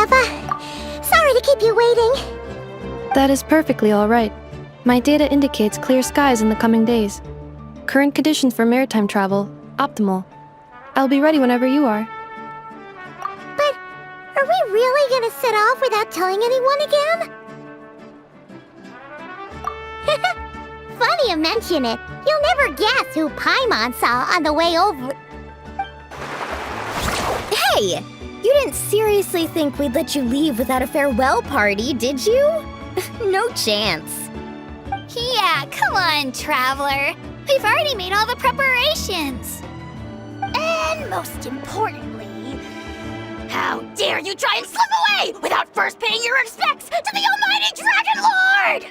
Enfa. Sorry to keep you waiting. That is perfectly alright. My data indicates clear skies in the coming days. Current conditions for maritime travel, optimal. I'll be ready whenever you are. But are we really gonna set off without telling anyone again? Funny you mention it. You'll never guess who Paimon saw on the way over. Hey! You didn't seriously think we'd let you leave without a farewell party, did you? No chance. Yeah, come on, Traveler. We've already made all the preparations. And most importantly, how dare you try and slip away without first paying your respects to the almighty Dragon Lord!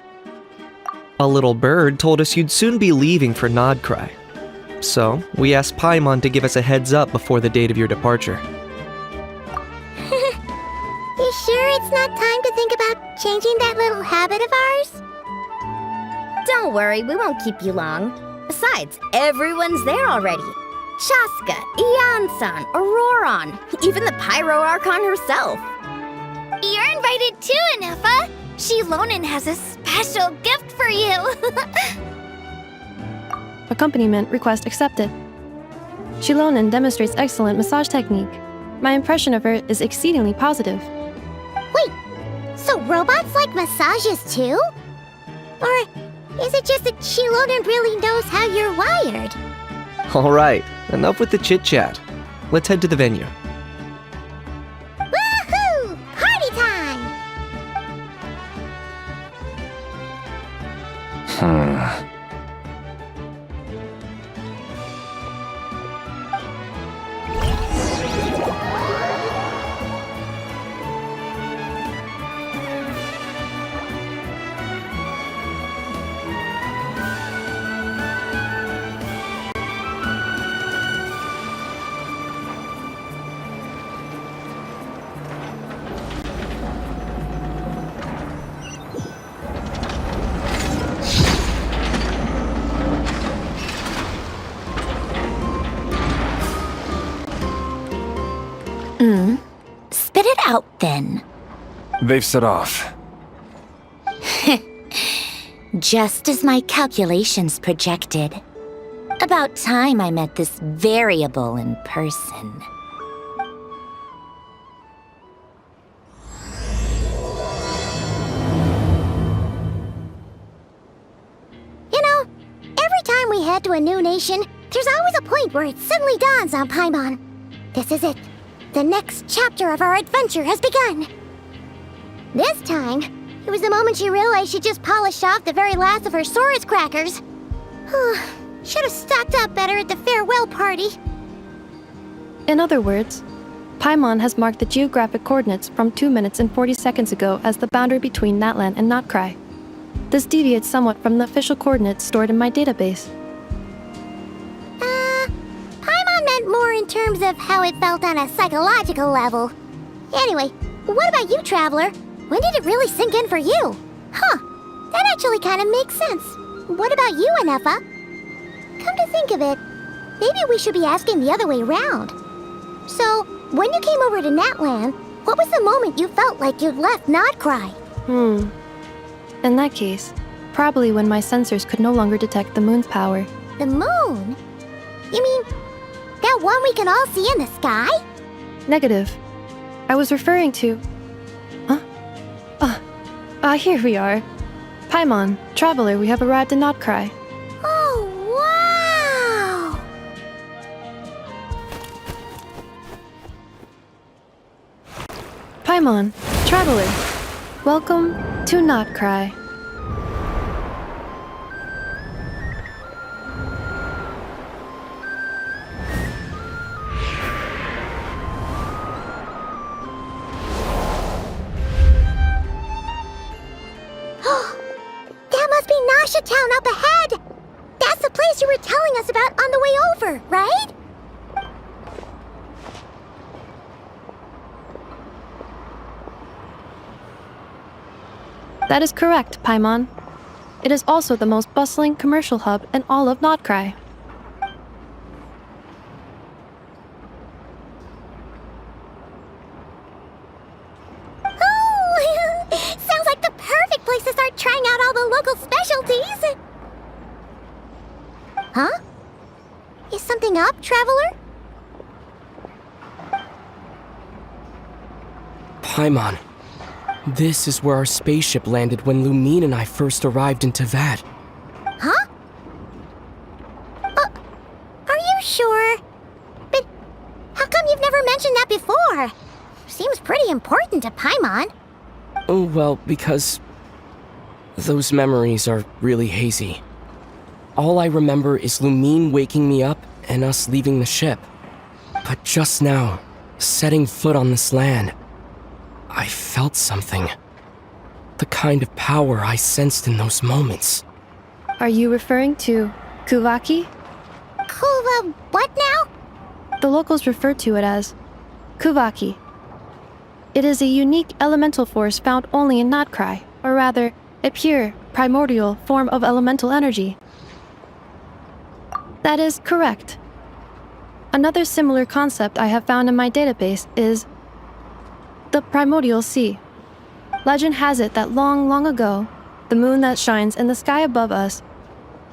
A little bird told us you'd soon be leaving for Nod-Krai. So, we asked Paimon to give us a heads up before the date of your departure. You sure it's not time to think about changing that little habit of ours? Don't worry, we won't keep you long. Besides, everyone's there already. Shaska, Ian-san, Auroron, even the Pyro Archon herself. You're invited too, Enfa. Shilonen has a special gift for you. Accompaniment request accepted. Shilonen demonstrates excellent massage technique. My impression of her is exceedingly positive. Wait, so robots like massages too? Or is it just that Shilonen really knows how you're wired? Alright, enough with the chit-chat. Let's head to the venue. Woohoo! Party time! Spit it out then. They've set off. Just as my calculations projected. About time I met this variable in person. You know, every time we head to a new nation, there's always a point where it suddenly dawns on Paimon. This is it. The next chapter of our adventure has begun. This time, it was the moment she realized she just polished off the very last of her Saurus crackers. Should have stocked up better at the farewell party. In other words, Paimon has marked the geographic coordinates from 2 minutes and 40 seconds ago as the boundary between Natlan and Nod-Krai. This deviates somewhat from the official coordinates stored in my database. Paimon meant more in terms of how it felt on a psychological level. Anyway, what about you, Traveler? When did it really sink in for you? Huh, that actually kind of makes sense. What about you, Enfa? Come to think of it, maybe we should be asking the other way around. So, when you came over to Natlan, what was the moment you felt like you'd left Nod-Krai? In that case, probably when my sensors could no longer detect the moon's power. The moon? You mean, that one we can all see in the sky? Negative. I was referring to... here we are. Paimon, Traveler, we have arrived in Nod-Krai. Oh, wow! Paimon, Traveler, welcome to Nod-Krai. That must be Nasha Town up ahead! That's the place you were telling us about on the way over, right? That is correct, Paimon. It is also the most bustling commercial hub in all of Nod-Krai. Huh? Is something up, Traveler? Paimon, this is where our spaceship landed when Lumine and I first arrived in Teyvat. Huh? Are you sure? But how come you've never mentioned that before? Seems pretty important to Paimon. Oh, well, because those memories are really hazy. All I remember is Lumine waking me up and us leaving the ship. But just now, setting foot on this land, I felt something. The kind of power I sensed in those moments. Are you referring to Kuvaki? Kuva, what now? The locals refer to it as Kuvaki. It is a unique elemental force found only in Nod-Krai, or rather, a pure, primordial form of elemental energy. That is correct. Another similar concept I have found in my database is the primordial sea. Legend has it that long, long ago, the moon that shines in the sky above us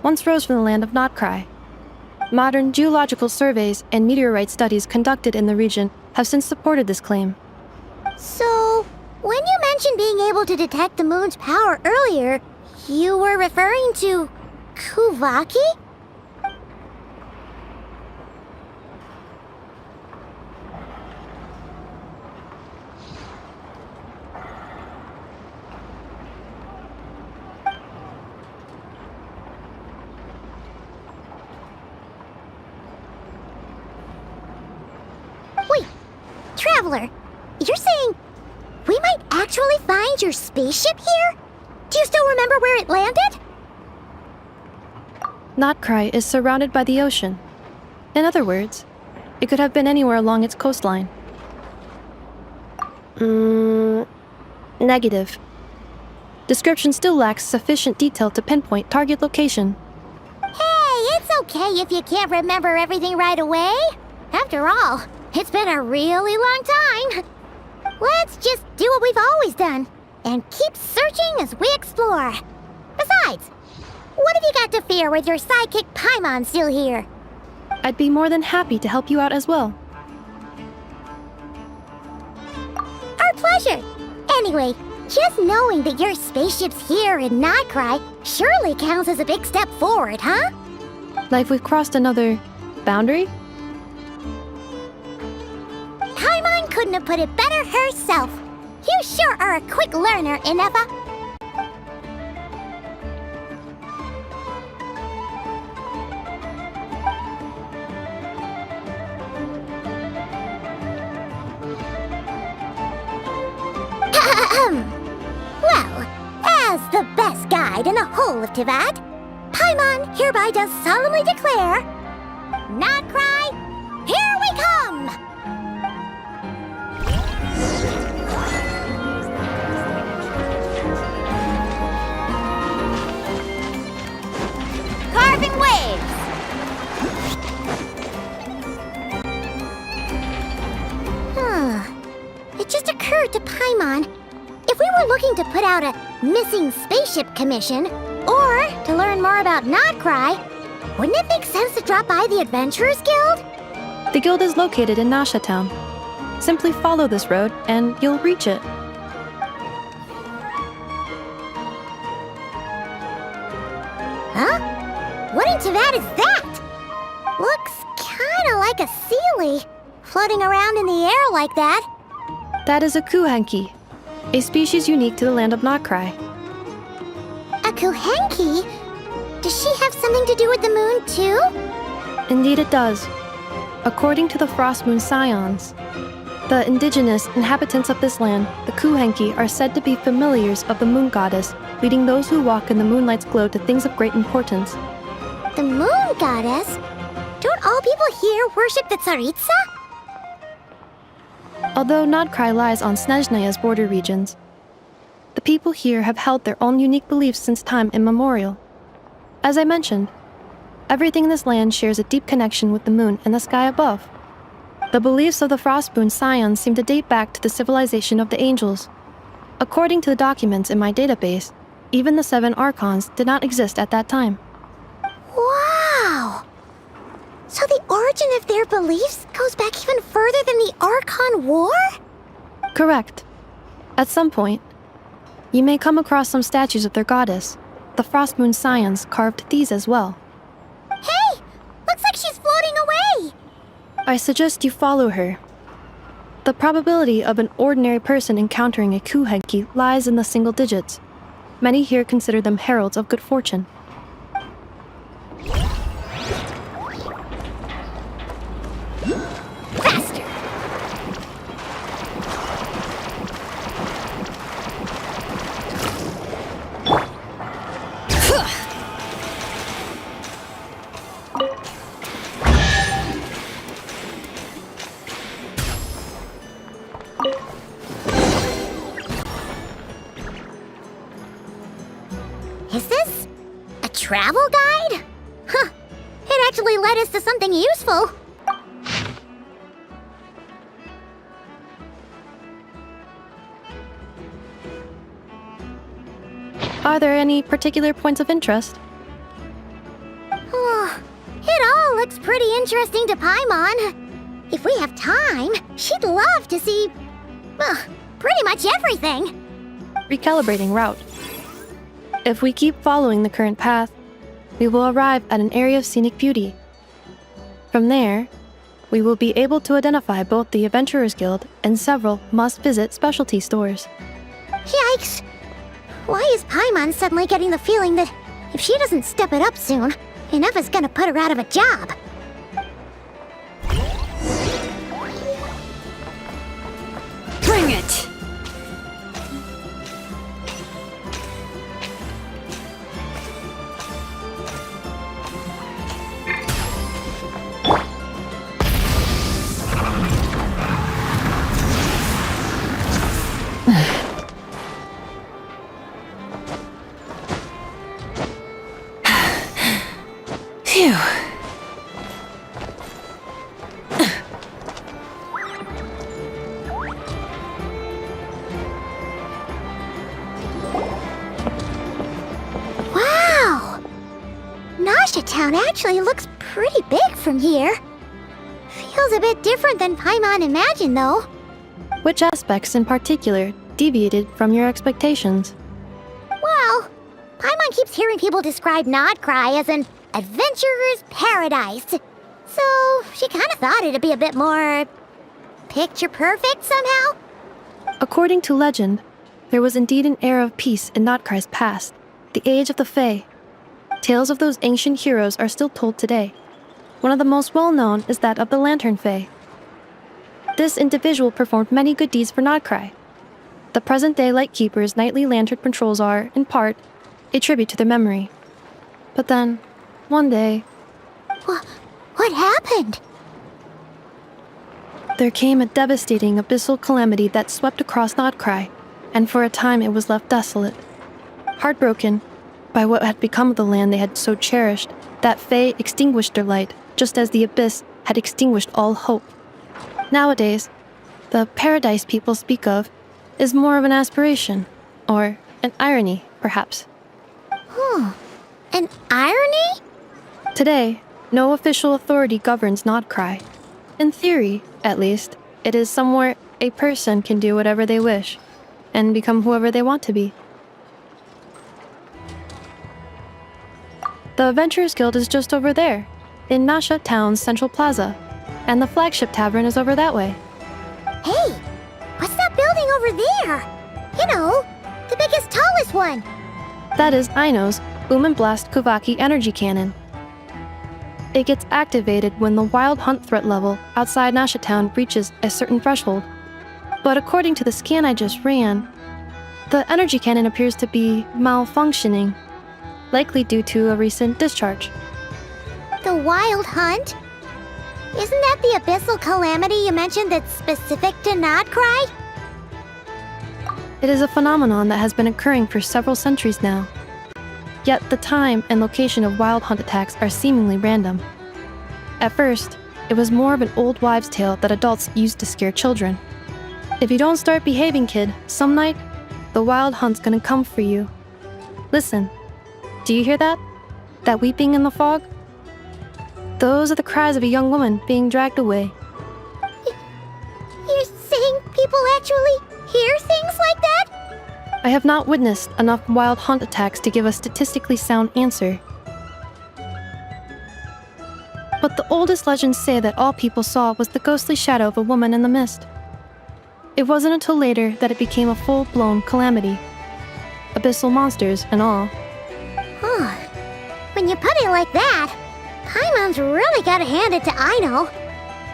once rose from the land of Nod-Krai. Modern geological surveys and meteorite studies conducted in the region have since supported this claim. So, when you mentioned being able to detect the moon's power earlier, you were referring to Kuvaki? Wait, Traveler, you're saying we might actually find your spaceship here? Do you still remember where it landed? Nod-Krai is surrounded by the ocean. In other words, it could have been anywhere along its coastline. Negative. Description still lacks sufficient detail to pinpoint target location. Hey, it's okay if you can't remember everything right away. After all, it's been a really long time. Let's just do what we've always done and keep searching as we explore. Besides, what have you got to fear with your sidekick Paimon still here? I'd be more than happy to help you out as well. Our pleasure. Anyway, just knowing that your spaceship's here in Nod-Krai surely counts as a big step forward, huh? Like we've crossed another boundary? Paimon couldn't have put it better herself. You sure are a quick learner, Inefa. Well, as the best guide in the whole of Teyvat, Paimon hereby does solemnly declare, Nod-Krai, here we come! Carving waves! It just occurred to Paimon, if we were looking to put out a missing spaceship commission, or to learn more about Nod-Krai, wouldn't it make sense to drop by the Adventurers Guild? The guild is located in Nasha Town. Simply follow this road and you'll reach it. Huh? What in Teyvat is that? Looks kinda like a sealy, floating around in the air like that. That is a kuhenki, a species unique to the land of Nod-Krai. A kuhenki? Does she have something to do with the moon too? Indeed it does. According to the Frost Moon Scions, the indigenous inhabitants of this land, the kuhenki, are said to be familiars of the moon goddess, leading those who walk in the moonlight's glow to things of great importance. The moon goddess? Don't all people here worship the Tsaritsa? Although Nod-Krai lies on Snezhnaya's border regions, the people here have held their own unique beliefs since time immemorial. As I mentioned, everything in this land shares a deep connection with the moon and the sky above. The beliefs of the Frostmoon Scions seem to date back to the civilization of the angels. According to the documents in my database, even the 7 archons did not exist at that time. Wow! So the origin of their beliefs goes back even further than the Archon War? Correct. At some point, you may come across some statues of their goddess. The Frost Moon Scions carved these as well. Hey! Looks like she's floating away! I suggest you follow her. The probability of an ordinary person encountering a Kuhenki lies in the single digits. Many here consider them heralds of good fortune. Faster! Is this a travel guide? Huh. It actually led us to something useful. Are there any particular points of interest? Oh, it all looks pretty interesting to Paimon. If we have time, she'd love to see, pretty much everything. Recalibrating route. If we keep following the current path, we will arrive at an area of scenic beauty. From there, we will be able to identify both the Adventurers Guild and several must-visit specialty stores. Yikes! Why is Paimon suddenly getting the feeling that if she doesn't step it up soon, Ineva's gonna put her out of a job? Bring it! Phew. Wow! Nasha Town actually looks pretty big from here. Feels a bit different than Paimon imagined, though. Which aspects in particular deviated from your expectations? Well, Paimon keeps hearing people describe Nod-Krai as an adventurer's paradise. So she kind of thought it'd be a bit more picture perfect somehow. According to legend, there was indeed an era of peace in Nod-Krai's past, the age of the Fae. Tales of those ancient heroes are still told today. One of the most well-known is that of the Lantern Fae. This individual performed many good deeds for Nod-Krai. The present-day Lightkeeper's nightly lantern patrols are, in part, a tribute to their memory. But then, one day, What happened? there came a devastating abyssal calamity that swept across Nod-Krai, and for a time it was left desolate. Heartbroken by what had become of the land they had so cherished, that Fae extinguished their light, just as the abyss had extinguished all hope. Nowadays, the paradise people speak of is more of an aspiration, or an irony, perhaps. An irony? Today, no official authority governs Nod-Krai. In theory, at least, it is somewhere a person can do whatever they wish, and become whoever they want to be. The Adventurers Guild is just over there, in Nasha Town's Central Plaza, and the flagship tavern is over that way. Hey, what's that building over there? You know, the biggest, tallest one. That is Aino's Boom and Blast Kuvaki energy cannon. It gets activated when the wild hunt threat level outside Nasha Town reaches a certain threshold. But according to the scan I just ran, the energy cannon appears to be malfunctioning, likely due to a recent discharge. The wild hunt? Isn't that the abyssal calamity you mentioned that's specific to Nod-Krai? It is a phenomenon that has been occurring for several centuries now. Yet the time and location of wild hunt attacks are seemingly random. At first, it was more of an old wives' tale that adults used to scare children. If you don't start behaving, kid, some night, the wild hunt's gonna come for you. Listen, do you hear that? That weeping in the fog? Those are the cries of a young woman being dragged away. You're saying people actually hear things like that? I have not witnessed enough wild hunt attacks to give a statistically sound answer. But the oldest legends say that all people saw was the ghostly shadow of a woman in the mist. It wasn't until later that it became a full-blown calamity. Abyssal monsters and all. Huh. When you put it like that, Paimon's really gotta hand it to Aino.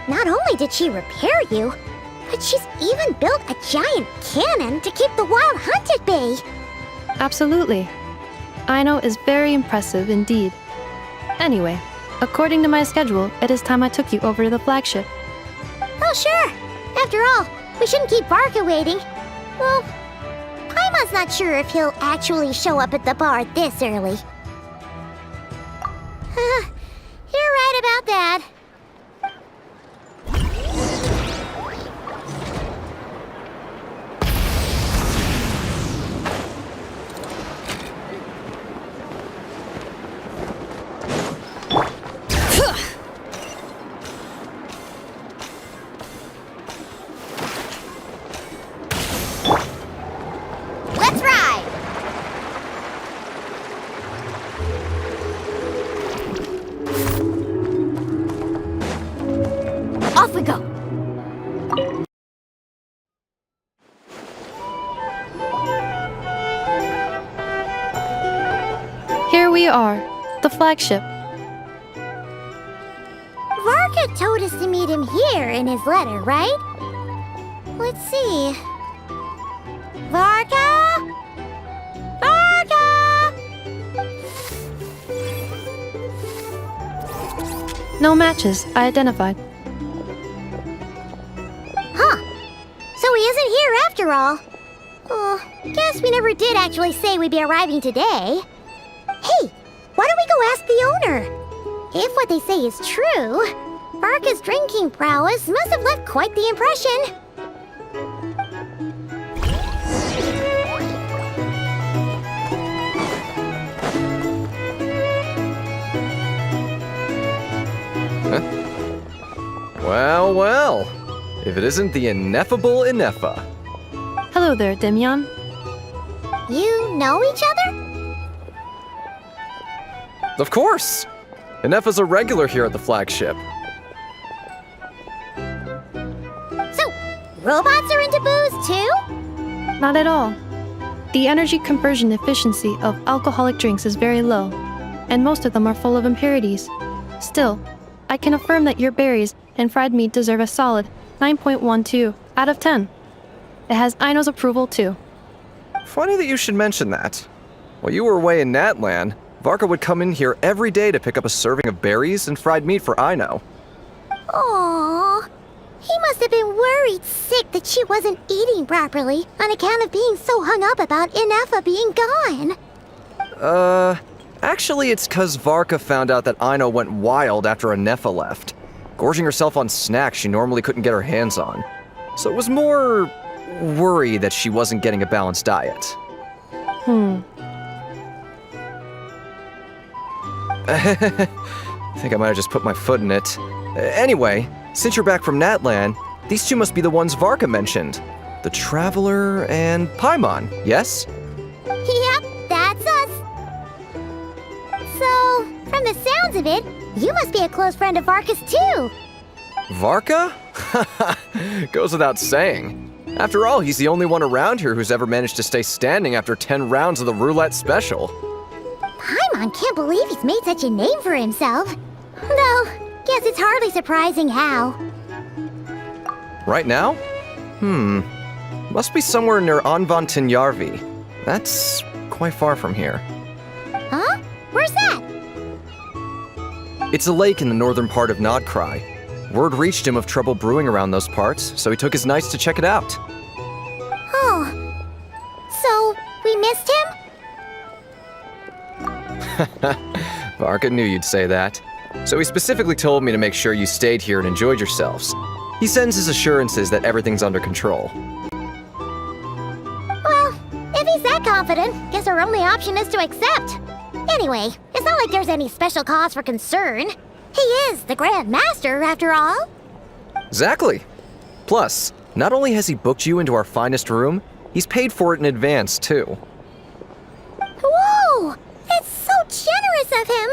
Not only did she repair you, but she's even built a giant cannon to keep the wild hunt at bay. Absolutely. Aino is very impressive indeed. Anyway, according to my schedule, it is time I took you over to the flagship. Oh, sure. After all, we shouldn't keep Varka waiting. Well, Paimon's not sure if he'll actually show up at the bar this early. You're right about that. Let's ride! Off we go! Here we are, the flagship. Varka told us to meet him here in his letter, right? Let's see. Varka? Varka! No matches, I identified. Huh. So he isn't here after all. Oh, guess we never did actually say we'd be arriving today. Hey, why don't we go ask the owner? If what they say is true, Varka's drinking prowess must have left quite the impression. Well, well. If it isn't the ineffable Ineffa. Hello there, Demyon. You know each other? Of course! Ineffa's a regular here at the flagship. So, robots are into booze too? Not at all. The energy conversion efficiency of alcoholic drinks is very low, and most of them are full of impurities. Still, I can affirm that your berries and fried meat deserve a solid 9.12 out of 10. It has Aino's approval too. Funny that you should mention that. While you were away in Natlan, Varka would come in here every day to pick up a serving of berries and fried meat for Aino. Aww. He must have been worried sick that she wasn't eating properly on account of being so hung up about Ineffa being gone. Actually it's 'cause Varka found out that Aino went wild after Ineffa left, gorging herself on snacks she normally couldn't get her hands on. So it was more worry that she wasn't getting a balanced diet. I think I might have just put my foot in it. Anyway, since you're back from Natlan, these two must be the ones Varka mentioned. The Traveler and Paimon, yes? Yep, that's us. So, from the sounds of it, you must be a close friend of Varka's too. Varka? Goes without saying. After all, he's the only one around here who's ever managed to stay standing after 10 rounds of the roulette special. Paimon can't believe he's made such a name for himself. Though, guess it's hardly surprising how. Right now? Must be somewhere near Anvantinjarvi. That's quite far from here. Huh? Where's that? It's a lake in the northern part of Nod-Krai. Word reached him of trouble brewing around those parts, so he took his knights to check it out. Oh. So, we missed him? Varka knew you'd say that. So he specifically told me to make sure you stayed here and enjoyed yourselves. He sends his assurances that everything's under control. Well, if he's that confident, guess our only option is to accept. Anyway, it's not like there's any special cause for concern. He is the Grand Master, after all. Exactly. Plus, not only has he booked you into our finest room, he's paid for it in advance, too. Whoa! That's so generous of him!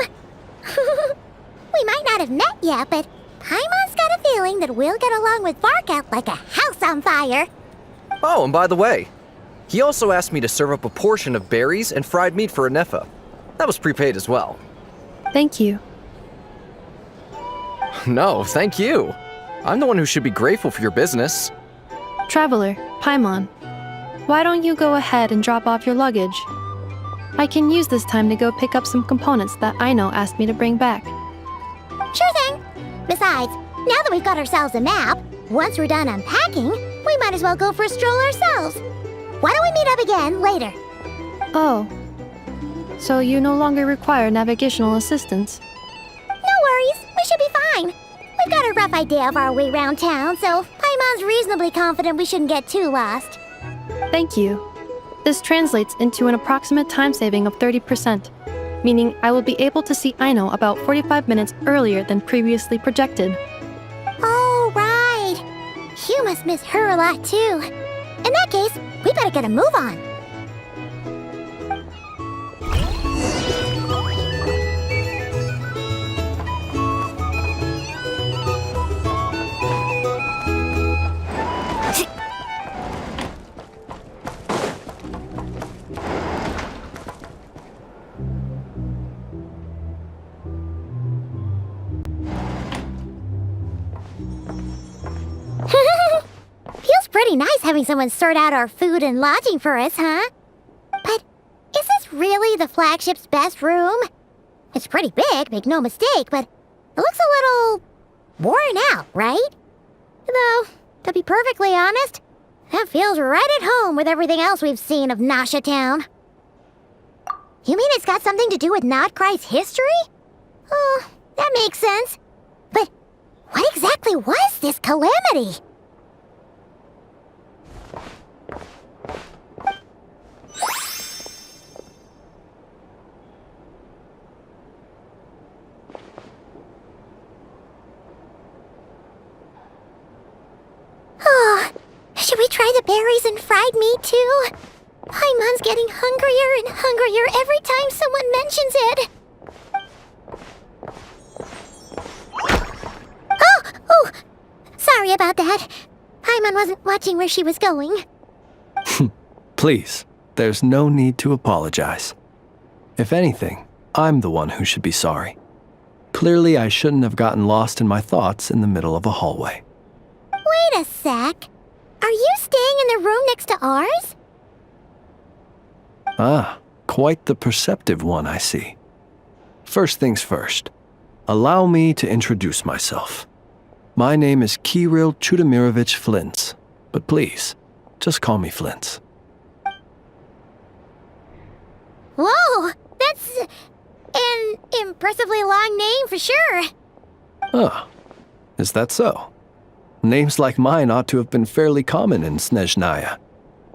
We might not have met yet, but Paimon's got a feeling that we'll get along with Varka like a house on fire. Oh, and by the way, he also asked me to serve up a portion of berries and fried meat for Anefa. That was prepaid as well. Thank you. No, thank you. I'm the one who should be grateful for your business. Traveler, Paimon, why don't you go ahead and drop off your luggage? I can use this time to go pick up some components that Aino asked me to bring back. Sure thing. Besides, now that we've got ourselves a map, once we're done unpacking, we might as well go for a stroll ourselves. Why don't we meet up again later? Oh. So you no longer require navigational assistance? No worries, we should be fine. We've got a rough idea of our way around town, so Paimon's reasonably confident we shouldn't get too lost. Thank you. This translates into an approximate time saving of 30%, meaning I will be able to see Aino about 45 minutes earlier than previously projected. Oh, right. You must miss her a lot, too. In that case, we better get a move on. Feels pretty nice having someone sort out our food and lodging for us, huh? But is this really the flagship's best room? It's pretty big, make no mistake, but it looks a little worn out, right? Though, to be perfectly honest, that feels right at home with everything else we've seen of Nasha Town. You mean it's got something to do with Nod-Krai's history? Oh, that makes sense. But what exactly was this calamity? Oh, should we try the berries and fried meat too? Paimon's getting hungrier and hungrier every time someone mentions it. Oh, sorry about that. Paimon wasn't watching where she was going. Please, there's no need to apologize. If anything, I'm the one who should be sorry. Clearly, I shouldn't have gotten lost in my thoughts in the middle of a hallway. Wait a sec. Are you staying in the room next to ours? Ah, quite the perceptive one, I see. First things first, allow me to introduce myself. My name is Kirill Chudamirovich Flintz, but please, just call me Flintz. Whoa, that's an impressively long name for sure. Oh, is that so? Names like mine ought to have been fairly common in Snezhnaya,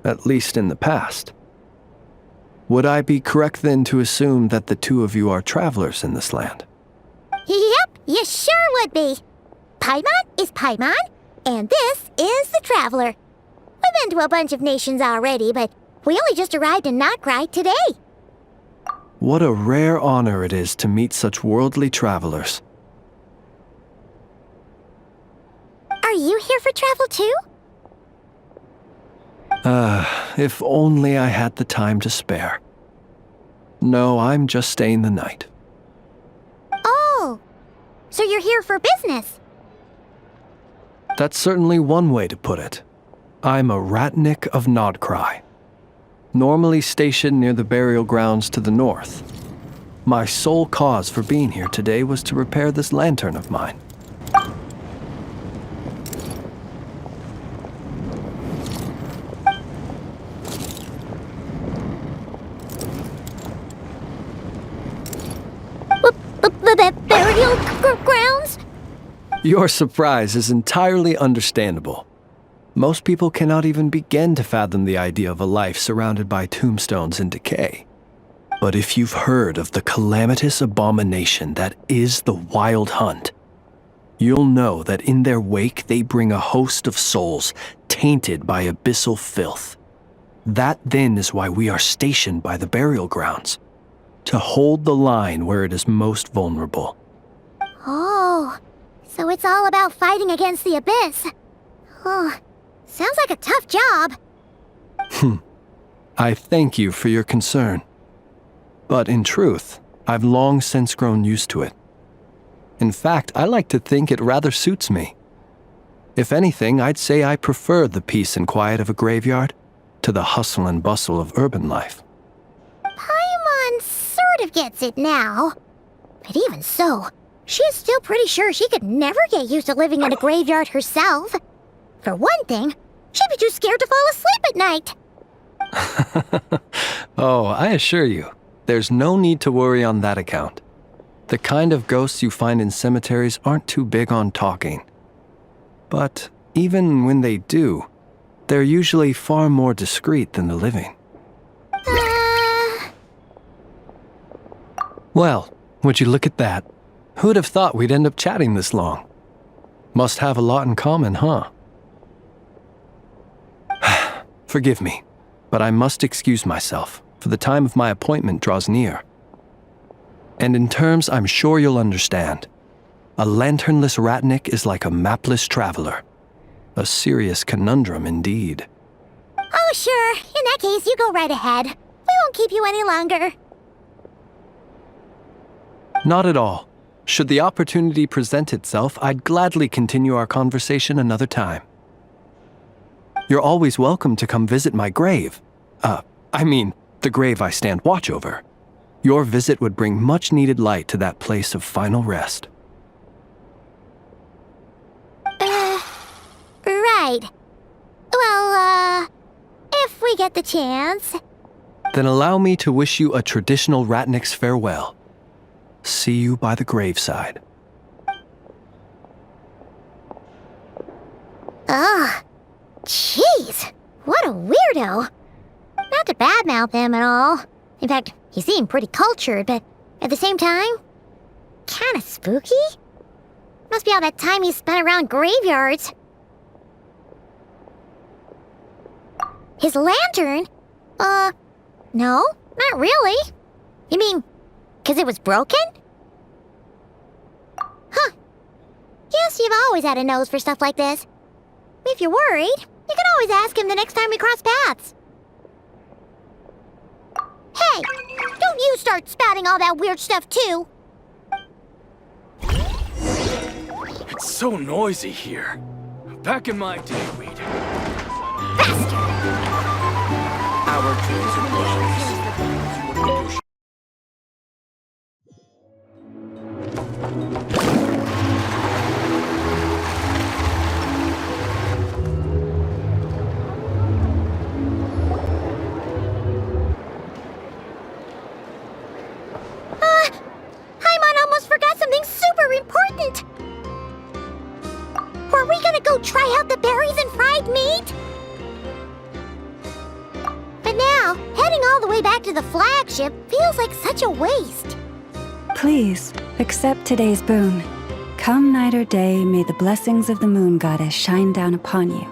at least in the past. Would I be correct then to assume that the two of you are travelers in this land? Yep, you sure would be. Paimon is Paimon, and this is the Traveler. We've been to a bunch of nations already, but we only just arrived in Nod-Krai today. What a rare honor it is to meet such worldly travelers. Are you here for travel too? If only I had the time to spare. No, I'm just staying the night. Oh, so you're here for business? That's certainly one way to put it. I'm a ratnik of Nod-Krai, normally stationed near the burial grounds to the north. My sole cause for being here today was to repair this lantern of mine. Burial grounds? Your surprise is entirely understandable. Most people cannot even begin to fathom the idea of a life surrounded by tombstones and decay. But if you've heard of the calamitous abomination that is the Wild Hunt, you'll know that in their wake they bring a host of souls tainted by abyssal filth. That then is why we are stationed by the burial grounds, to hold the line where it is most vulnerable. Oh, so it's all about fighting against the abyss. Oh, sounds like a tough job. I thank you for your concern. But in truth, I've long since grown used to it. In fact, I like to think it rather suits me. If anything, I'd say I prefer the peace and quiet of a graveyard to the hustle and bustle of urban life. Paimon sort of gets it now. But even so, she's still pretty sure she could never get used to living in a graveyard herself. For one thing, she'd be too scared to fall asleep at night. Oh, I assure you, there's no need to worry on that account. The kind of ghosts you find in cemeteries aren't too big on talking. But even when they do, they're usually far more discreet than the living. Well, would you look at that? Who'd have thought we'd end up chatting this long? Must have a lot in common, huh? Forgive me, but I must excuse myself, for the time of my appointment draws near. And in terms I'm sure you'll understand, a lanternless ratnik is like a mapless traveler. A serious conundrum indeed. Oh, sure. In that case, you go right ahead. We won't keep you any longer. Not at all. Should the opportunity present itself, I'd gladly continue our conversation another time. You're always welcome to come visit my grave. The grave I stand watch over. Your visit would bring much needed light to that place of final rest. Right. Well, if we get the chance. Then allow me to wish you a traditional ratnik's farewell. See you by the graveside. Ugh. Jeez. What a weirdo. Not to badmouth him at all. In fact, he seemed pretty cultured, but at the same time, kinda spooky? Must be all that time he spent around graveyards. His lantern? No, not really. You mean, 'cause it was broken? Huh. Guess you've always had a nose for stuff like this. If you're worried, you can always ask him the next time we cross paths. Hey, don't you start spouting all that weird stuff too. It's so noisy here. Back in my day, we'd... Faster! Our dreams are lies. Paimon almost forgot something super important. Were we gonna go try out the berries and fried meat? But now, heading all the way back to the flagship feels like such a waste. Please, accept today's boon. Come night or day, may the blessings of the moon goddess shine down upon you.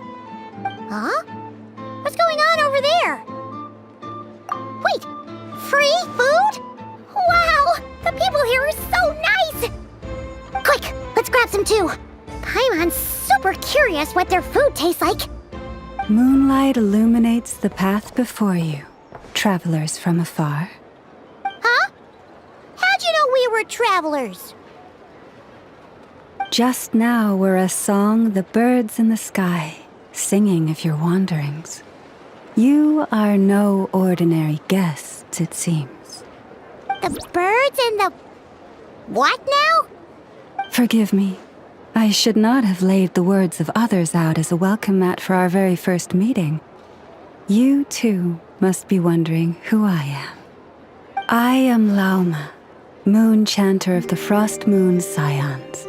Huh? What's going on over there? Wait, free food? Wow, the people here are so nice! Quick, let's grab some too. Paimon's super curious what their food tastes like. Moonlight illuminates the path before you, travelers from afar. Huh? How'd you know we were travelers? Just now were a song the birds in the sky, singing of your wanderings. You are no ordinary guests, it seems. The birds and the... what now? Forgive me. I should not have laid the words of others out as a welcome mat for our very first meeting. You, too, must be wondering who I am. I am Lauma, moon chanter of the Frost Moon's scions.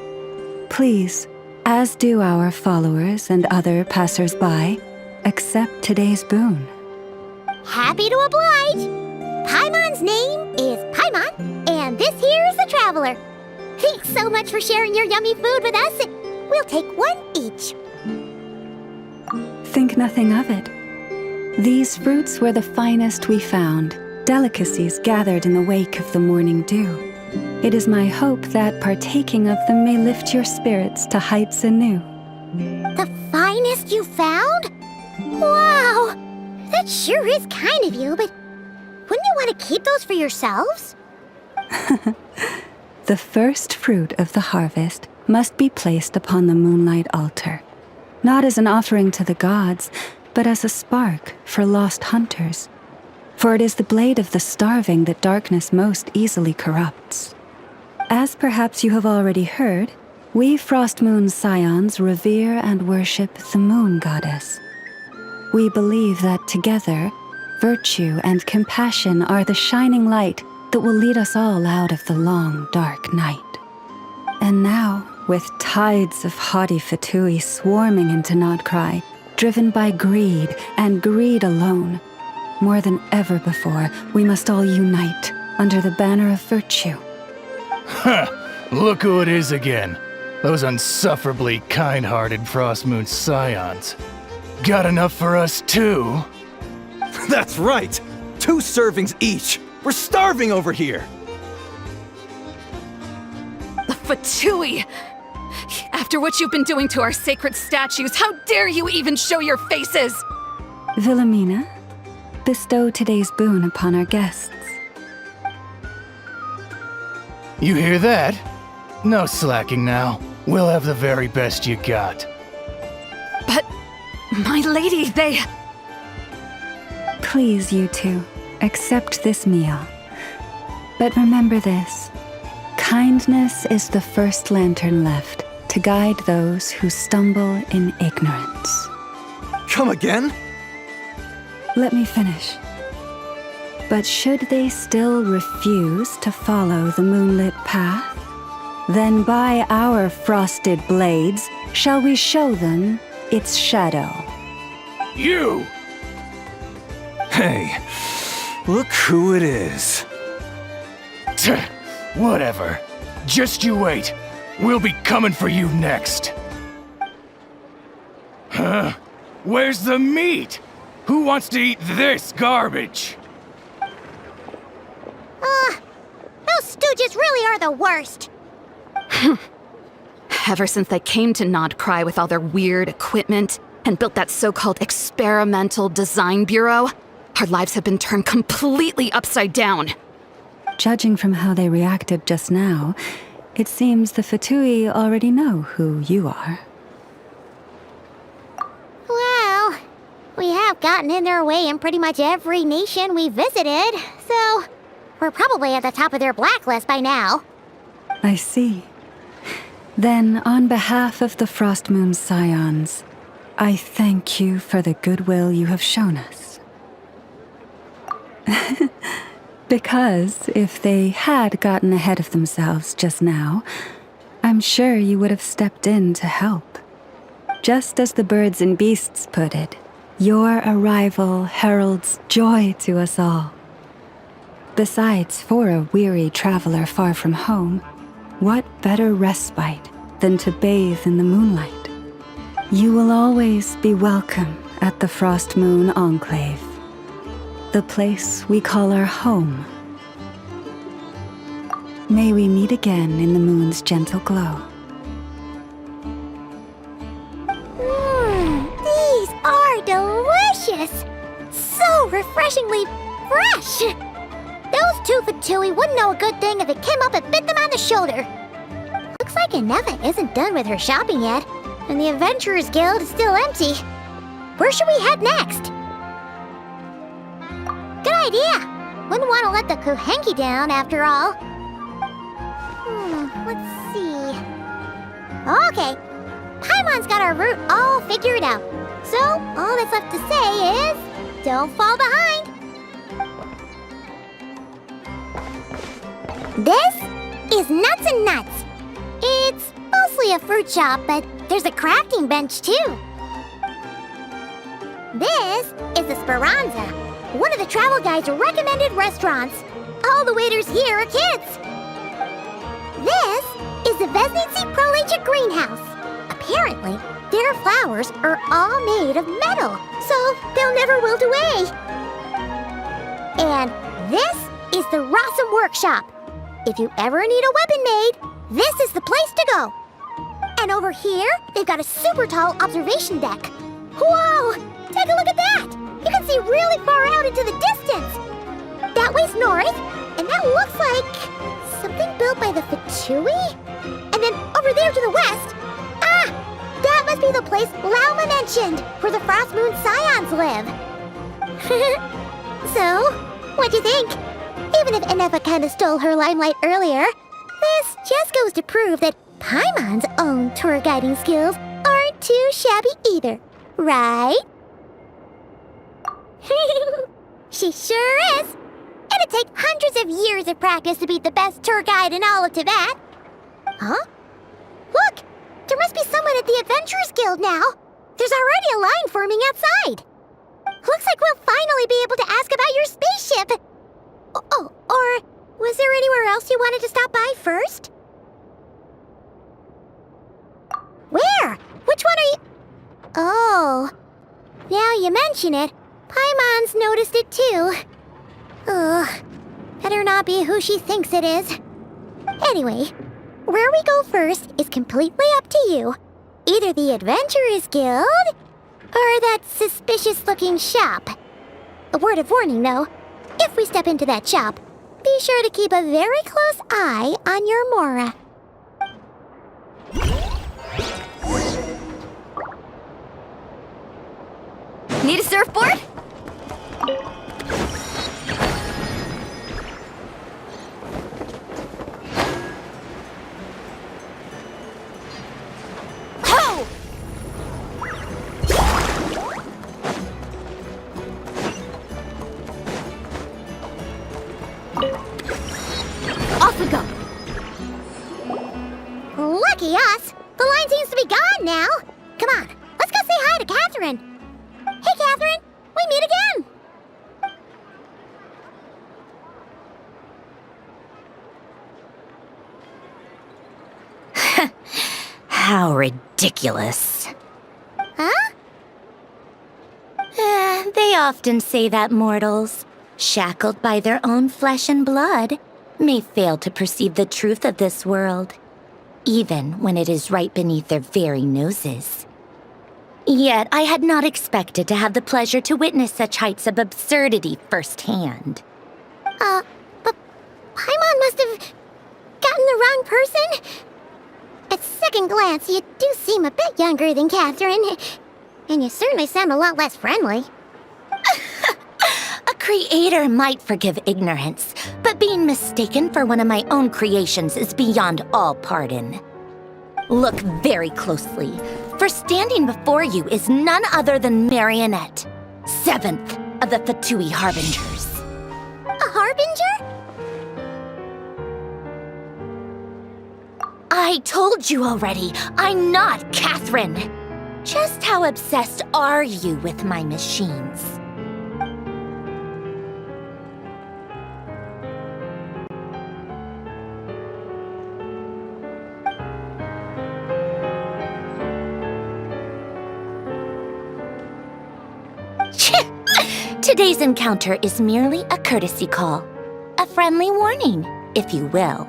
Please, as do our followers and other passers-by, accept today's boon. Happy to oblige. Paimon's name is Paimon, and this here's the Traveler. Thanks so much for sharing your yummy food with us. We'll take one each. Think nothing of it. These fruits were the finest we found, delicacies gathered in the wake of the morning dew. It is my hope that partaking of them may lift your spirits to heights anew. The finest you found? Wow! That sure is kind of you, but wouldn't you want to keep those for yourselves? The first fruit of the harvest must be placed upon the moonlight altar, not as an offering to the gods, but as a spark for lost hunters. For it is the blade of the starving that darkness most easily corrupts. As perhaps you have already heard, we Frost Moon Scions revere and worship the moon goddess. We believe that together, virtue and compassion are the shining light that will lead us all out of the long, dark night. And now, with tides of haughty Fatui swarming into Nod-Krai, driven by greed and greed alone, more than ever before, we must all unite under the banner of virtue. Ha! Look who it is again. Those unsufferably kind-hearted Frost Moon Scions. Got enough for us too? That's right! 2 servings each! We're starving over here! The Fatui! After what you've been doing to our sacred statues, how dare you even show your faces? Wilhelmina, bestow today's boon upon our guests. You hear that? No slacking now. We'll have the very best you got. But, my lady, they... Please, you two, accept this meal. But remember this. Kindness is the first lantern left to guide those who stumble in ignorance. Come again? Let me finish. But should they still refuse to follow the moonlit path, then by our frosted blades shall we show them its shadow. You! Hey, look who it is. Tch, whatever. Just you wait. We'll be coming for you next. Huh? Where's the meat? Who wants to eat this garbage? Those stooges really are the worst. Ever since they came to Nod-Krai with all their weird equipment and built that so-called experimental design bureau, our lives have been turned completely upside down. Judging from how they reacted just now, it seems the Fatui already know who you are. Well, we have gotten in their way in pretty much every nation we visited, so we're probably at the top of their blacklist by now. I see. Then, on behalf of the Frost Moon Scions, I thank you for the goodwill you have shown us. Because if they had gotten ahead of themselves just now, I'm sure you would have stepped in to help. Just as the birds and beasts put it, your arrival heralds joy to us all. Besides, for a weary traveler far from home, what better respite than to bathe in the moonlight? You will always be welcome at the Frost Moon Enclave, the place we call our home. May we meet again in the moon's gentle glow. These are delicious! So refreshingly fresh! Those 2 Fatui wouldn't know a good thing if it came up and bit them on the shoulder. Looks like Ineva isn't done with her shopping yet, and the Adventurers Guild is still empty. Where should we head next? Good idea! Wouldn't want to let the Kuhenki down, after all. Let's see... Okay, Paimon's got our route all figured out. So, all that's left to say is, don't fall behind. This is Nuts and Nuts. It's mostly a fruit shop, but there's a crafting bench too. This is the Speranza. one of the travel guide's recommended restaurants. All the waiters here are kids. This is the Vesnici Prolejit greenhouse. Apparently, their flowers are all made of metal, so they'll never wilt away. And this is the Rossum Workshop. If you ever need a weapon made, this is the place to go. And over here, they've got a super tall observation deck. Whoa! Take a look at that! You can see really far out into the distance. That way's north, and that looks like something built by the Fatui? And then over there to the west, that must be the place Lauma mentioned, where the Frost Moon Scions live. So, what'd you think? Even if Enefa kinda stole her limelight earlier, this just goes to prove that Paimon's own tour guiding skills aren't too shabby either, right? She sure is! It'd take hundreds of years of practice to beat the best tour guide in all of Tibet. Huh? Look! There must be someone at the Adventurers Guild now. There's already a line forming outside. Looks like we'll finally be able to ask about your spaceship. Oh, or was there anywhere else you wanted to stop by first? Where? Which one are you... Oh, now you mention it, Paimon's noticed it too. Ugh, better not be who she thinks it is. Anyway, where we go first is completely up to you. Either the Adventurers Guild, or that suspicious-looking shop. A word of warning, though. If we step into that shop, be sure to keep a very close eye on your Mora. Need a surfboard? Ho! Off we go. Lucky us! The line seems to be gone now. Come on, let's go say hi to Catherine. Hey, Catherine, we meet again. How ridiculous. Huh? They often say that mortals, shackled by their own flesh and blood, may fail to perceive the truth of this world, even when it is right beneath their very noses. Yet I had not expected to have the pleasure to witness such heights of absurdity firsthand. But Paimon must have gotten the wrong person? At second glance, you do seem a bit younger than Catherine, and you certainly sound a lot less friendly. A creator might forgive ignorance, but being mistaken for one of my own creations is beyond all pardon. Look very closely, for standing before you is none other than Marionette, 7th of the Fatui Harbingers. A Harbinger? I told you already, I'm not Catherine. Just how obsessed are you with my machines? Today's encounter is merely a courtesy call. A friendly warning, if you will.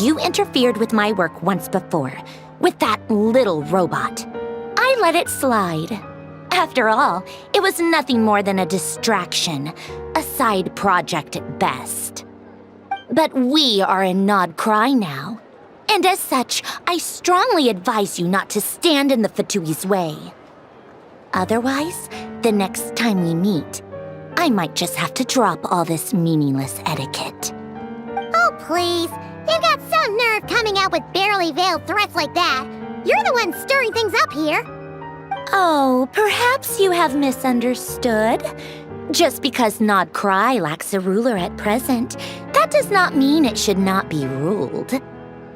You interfered with my work once before, with that little robot. I let it slide. After all, it was nothing more than a distraction, a side project at best. But we are in Nod-Krai now, and as such, I strongly advise you not to stand in the Fatui's way. Otherwise, the next time we meet, I might just have to drop all this meaningless etiquette. Oh, please. You've got some nerve coming out with barely veiled threats like that. You're the one stirring things up here. Oh, perhaps you have misunderstood. Just because Nod-Krai lacks a ruler at present, that does not mean it should not be ruled.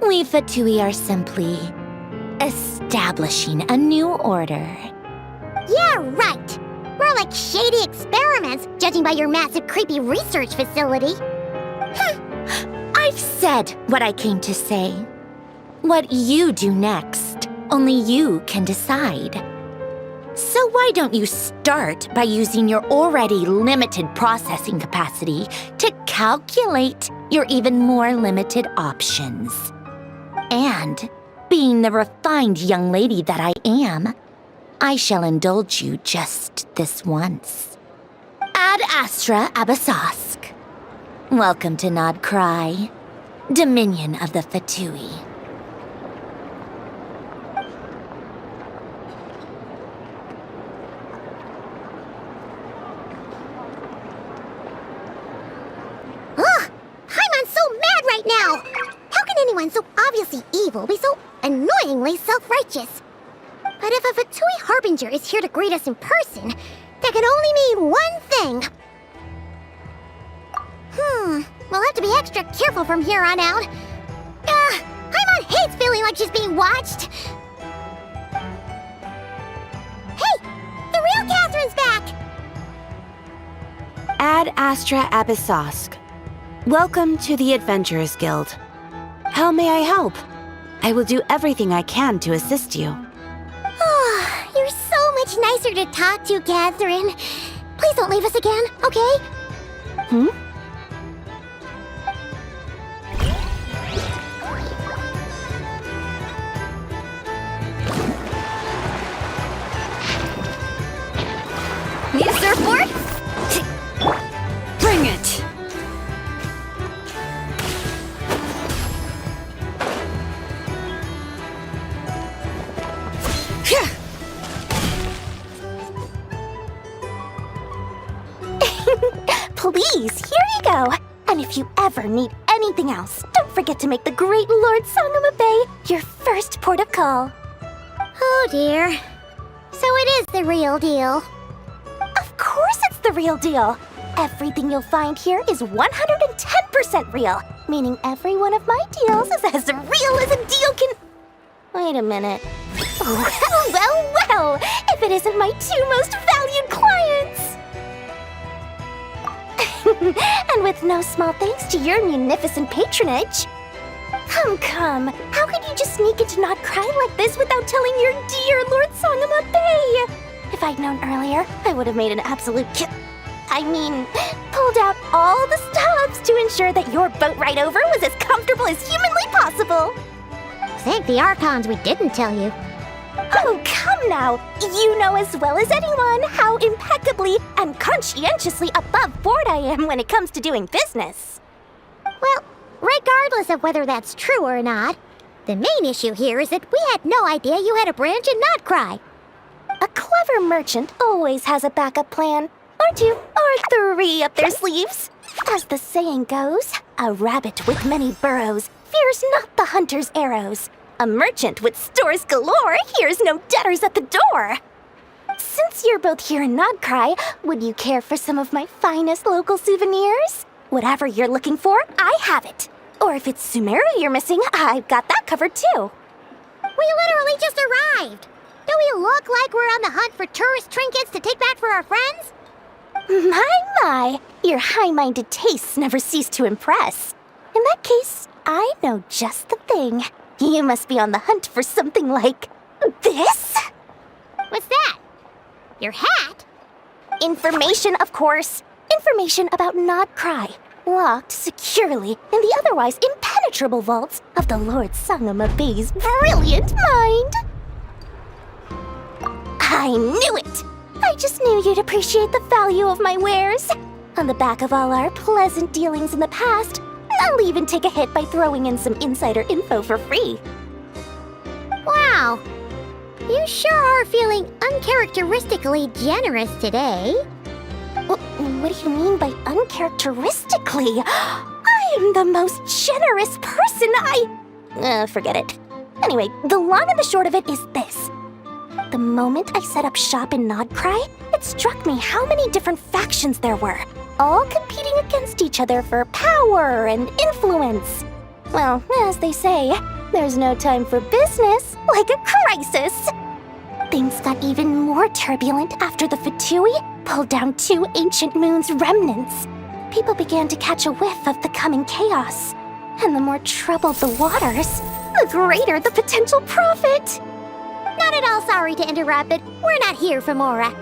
We Fatui are simply establishing a new order. Yeah, right. We're more like shady experiments, judging by your massive creepy research facility. I've said what I came to say. What you do next, only you can decide. So why don't you start by using your already limited processing capacity to calculate your even more limited options? And, being the refined young lady that I am, I shall indulge you just this once. Ad Astra Abasask. Welcome to Nod-Krai, Dominion of the Fatui. Paimon's so mad right now! How can anyone so obviously evil be so annoyingly self-righteous? But if a Fatui Harbinger is here to greet us in person, that can only mean one thing. We'll have to be extra careful from here on out. Paimon hates feeling like she's being watched. Hey! The real Catherine's back! Ad Astra Abyssosque. Welcome to the Adventurers Guild. How may I help? I will do everything I can to assist you. You're so much nicer to talk to, Catherine. Please don't leave us again, okay? Need a surfboard? Bring it! Please, here you go. And if you ever need anything else, don't forget to make the great Lord Sangama Bay your first port of call. Oh dear. So it is the real deal. Of course it's the real deal. Everything you'll find here is 110% real, meaning every one of my deals is as real as a deal can... Wait a minute. Well, if it isn't my two most valued clients! And with no small thanks to your munificent patronage. Come, how could you just sneak into Nod-Krai like this without telling your dear Lord Sangama Bay? If I'd known earlier, I would have made an absolute pulled out all the stops to ensure that your boat ride over was as comfortable as humanly possible. Thank the Archons we didn't tell you. Oh, come now! You know as well as anyone how impeccably and conscientiously above board I am when it comes to doing business. Well, regardless of whether that's true or not, the main issue here is that we had no idea you had a branch in Nod-Krai. A clever merchant always has a backup plan, or two, or three up their sleeves. As the saying goes, a rabbit with many burrows fears not the hunter's arrows. A merchant with stores galore hears no debtors at the door. Since you're both here in Nod-Krai, would you care for some of my finest local souvenirs? Whatever you're looking for, I have it. Or if it's Sumeru you're missing, I've got that covered too. We literally just arrived. Do we look like we're on the hunt for tourist trinkets to take back for our friends? My, your high-minded tastes never cease to impress. In that case, I know just the thing. You must be on the hunt for something like this? What's that? Your hat? Information, of course. Information about Nod-Krai, locked securely in the otherwise impenetrable vaults of the Lord Sangama Bay's brilliant mind. I knew it! I just knew you'd appreciate the value of my wares. On the back of all our pleasant dealings in the past, I'll even take a hit by throwing in some insider info for free. Wow. You sure are feeling uncharacteristically generous today. What do you mean by uncharacteristically? I am the most generous person forget it. Anyway, the long and the short of it is this. The moment I set up shop in Nod-Krai, it struck me how many different factions there were, all competing against each other for power and influence. Well, as they say, there's no time for business like a crisis. Things got even more turbulent after the Fatui pulled down 2 ancient moon's remnants. People began to catch a whiff of the coming chaos. And the more troubled the waters, the greater the potential profit. Not at all sorry to interrupt, but we're not here for Mora.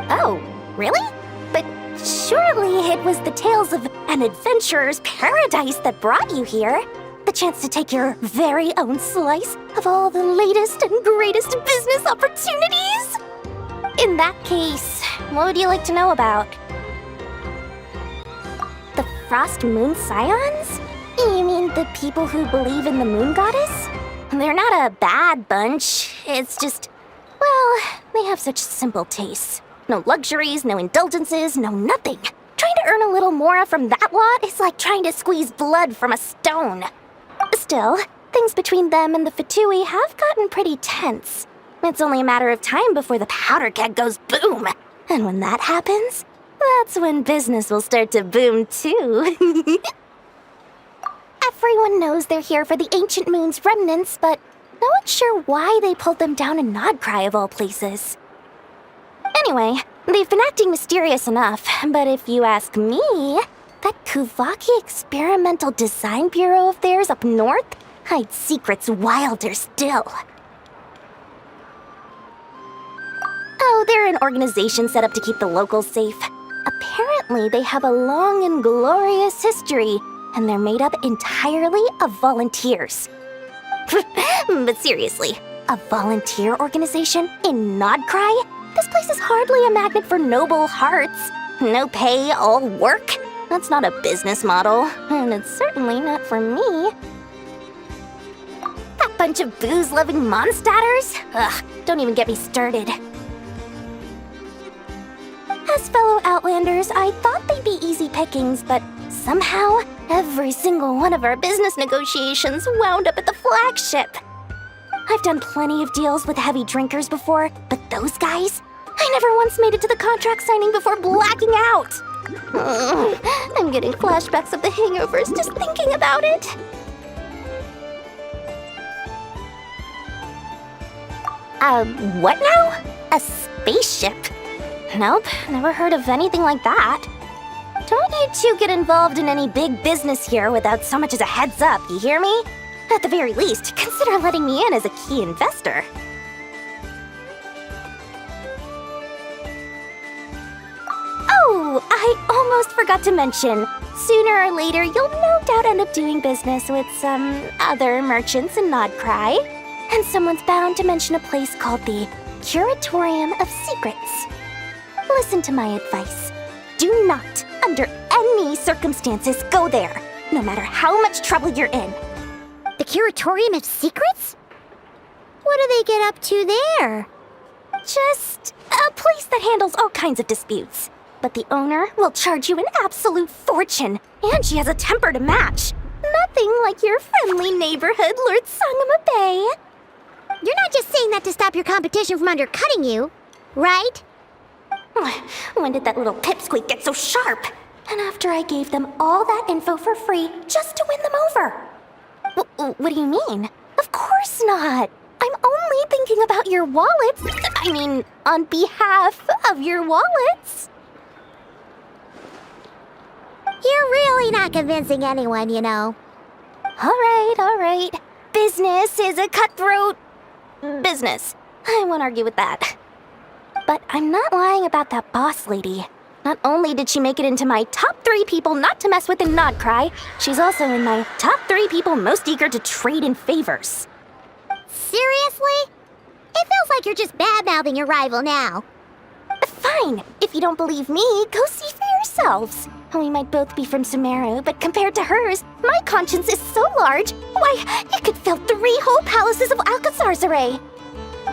Oh, really? But surely it was the tales of an adventurer's paradise that brought you here. The chance to take your very own slice of all the latest and greatest business opportunities? In that case, what would you like to know about? The Frost Moon Scions? You mean the people who believe in the Moon Goddess? They're not a bad bunch. It's just, well, they have such simple tastes. No luxuries, no indulgences, no nothing. Trying to earn a little more from that lot is like trying to squeeze blood from a stone. Still, things between them and the Fatui have gotten pretty tense. It's only a matter of time before the powder keg goes boom. And when that happens, that's when business will start to boom too. Everyone knows they're here for the Ancient Moon's remnants, but no one's sure why they pulled them down in Nod-Krai of all places. Anyway, they've been acting mysterious enough, but if you ask me, that Kuvaki Experimental Design Bureau of theirs up north hides secrets wilder still. Oh, they're an organization set up to keep the locals safe. Apparently, they have a long and glorious history, and they're made up entirely of volunteers. But seriously, a volunteer organization in Nod-Krai? This place is hardly a magnet for noble hearts. No pay, all work. That's not a business model, and it's certainly not for me. That bunch of booze-loving monsters? Ugh, don't even get me started. As fellow Outlanders, I thought they'd be easy pickings, but somehow, every single one of our business negotiations wound up at the flagship. I've done plenty of deals with heavy drinkers before, but those guys? I never once made it to the contract signing before blacking out. I'm getting flashbacks of the hangovers just thinking about it. What now? A spaceship? Nope, never heard of anything like that. Don't you two get involved in any big business here without so much as a heads up, you hear me? At the very least, consider letting me in as a key investor. Oh, I almost forgot to mention. Sooner or later, you'll no doubt end up doing business with some other merchants in Nod-Krai. And someone's bound to mention a place called the Curatorium of Secrets. Listen to my advice. Do not, under any circumstances, go there, no matter how much trouble you're in. The Curatorium of Secrets? What do they get up to there? Just a place that handles all kinds of disputes. But the owner will charge you an absolute fortune, and she has a temper to match. Nothing like your friendly neighborhood, Lord Sangama Bay. You're not just saying that to stop your competition from undercutting you, right? When did that little pipsqueak get so sharp? And after I gave them all that info for free just to win them over. What do you mean? Of course not. I'm only thinking about your wallets. I mean, on behalf of your wallets. You're really not convincing anyone, you know. All right. Business is a cutthroat business. I won't argue with that. But I'm not lying about that boss lady. Not only did she make it into my top 3 people not to mess with in Nod-Krai, she's also in my top 3 people most eager to trade in favors. Seriously? It feels like you're just bad-mouthing your rival now. Fine. If you don't believe me, go see for yourselves. We might both be from Sumeru, but compared to hers, my conscience is so large, why, it could fill 3 whole palaces of Alcazar's array.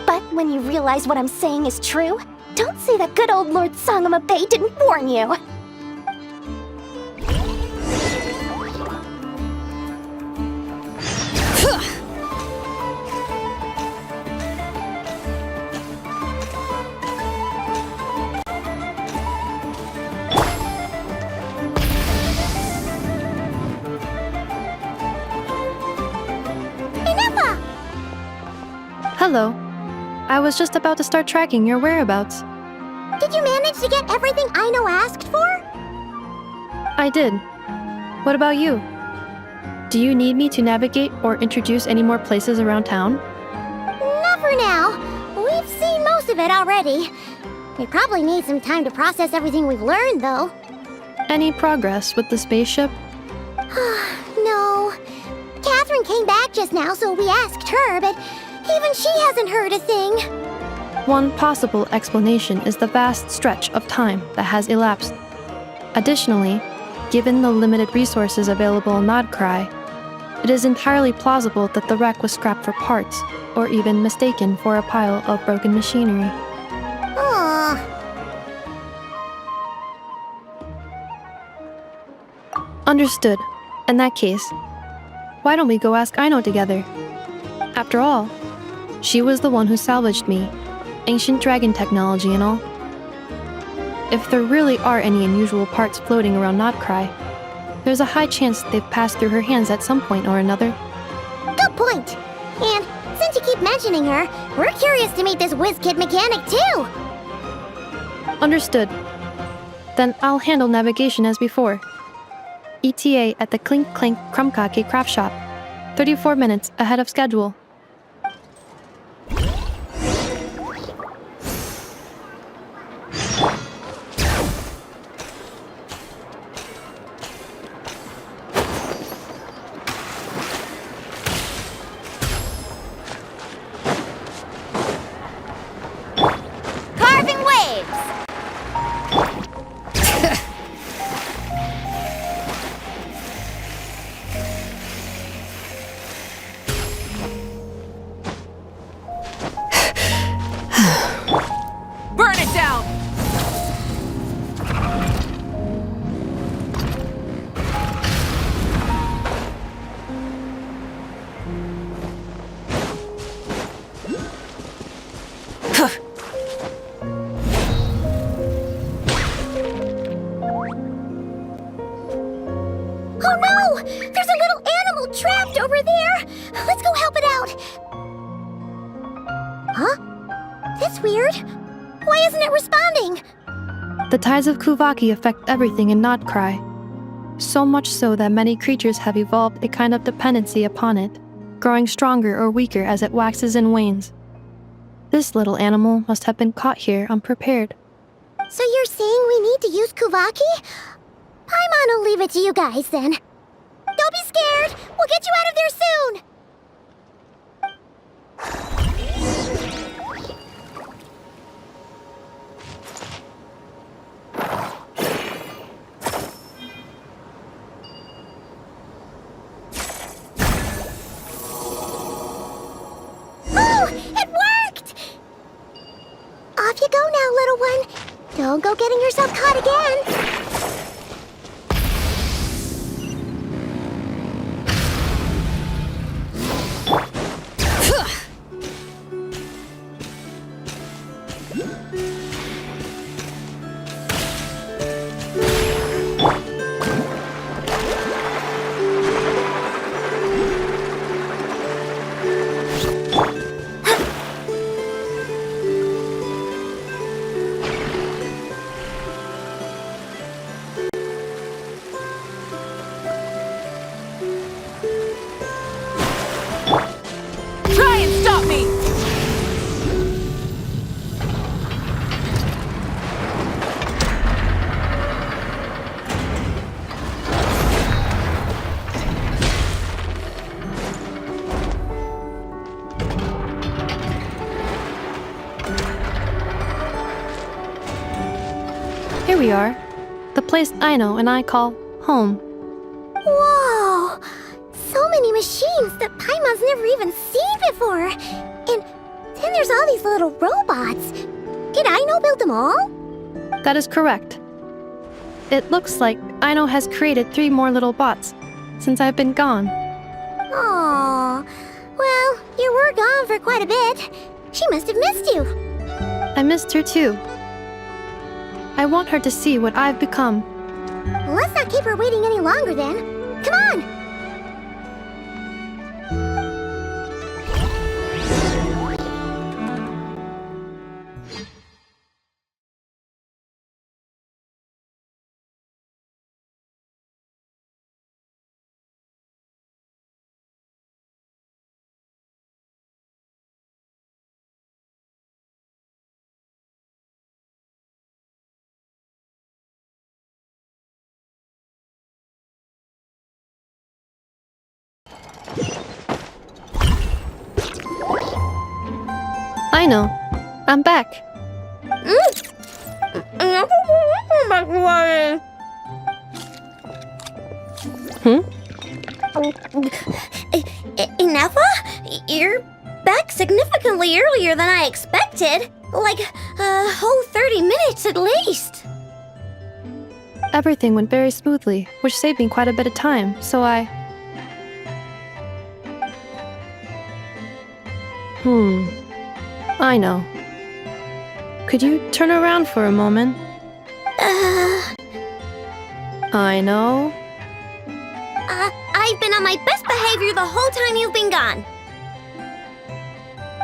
But when you realize what I'm saying is true, don't say that good old Lord Sangama Bay didn't warn you. Hello. I was just about to start tracking your whereabouts. Did you manage to get everything Aino asked for? I did. What about you? Do you need me to navigate or introduce any more places around town? Not for now. We've seen most of it already. We probably need some time to process everything we've learned, though. Any progress with the spaceship? No. Catherine came back just now, so we asked her, but even she hasn't heard a thing. One possible explanation is the vast stretch of time that has elapsed. Additionally, given the limited resources available in Nod-Krai, it is entirely plausible that the wreck was scrapped for parts, or even mistaken for a pile of broken machinery. Aww. Understood. In that case, why don't we go ask Aino together? After all, she was the one who salvaged me, ancient dragon technology and all. If there really are any unusual parts floating around Nod-Krai, there's a high chance they've passed through her hands at some point or another. Good point. And since you keep mentioning her, we're curious to meet this whiz-kid mechanic too. Understood. Then I'll handle navigation as before. ETA at the Clink Clank Krumkake craft shop. 34 minutes ahead of schedule. Carving waves! Burn it down! Oh no! There's a little animal trapped over there! Let's go help it out! Huh? That's weird. Why isn't it responding? The tides of Kuvaki affect everything in Nod-Krai. So much so that many creatures have evolved a kind of dependency upon it, growing stronger or weaker as it waxes and wanes. This little animal must have been caught here unprepared. So you're saying we need to use Kuvaki? Paimon will leave it to you guys then. Don't be scared! We'll get you out of there soon! Oh! It worked! Off you go now, little one. Don't go getting yourself caught again. Try and stop me! Here we are. The place Aino and I call home. Whoa! So many machines that Paimon's never even seen before. And then there's all these little robots. Did Aino build them all? That is correct. It looks like Aino has created 3 more little bots since I've been gone. Aww. Well, you were gone for quite a bit. She must have missed you. I missed her too. I want her to see what I've become. Let's not keep her waiting any longer then. Come on! I know. I'm back. Neffa? You're back significantly earlier than I expected. Like a whole 30 minutes at least. Everything went very smoothly, which saved me quite a bit of time, so I know. Could you turn around for a moment? I know. I've been on my best behavior the whole time you've been gone.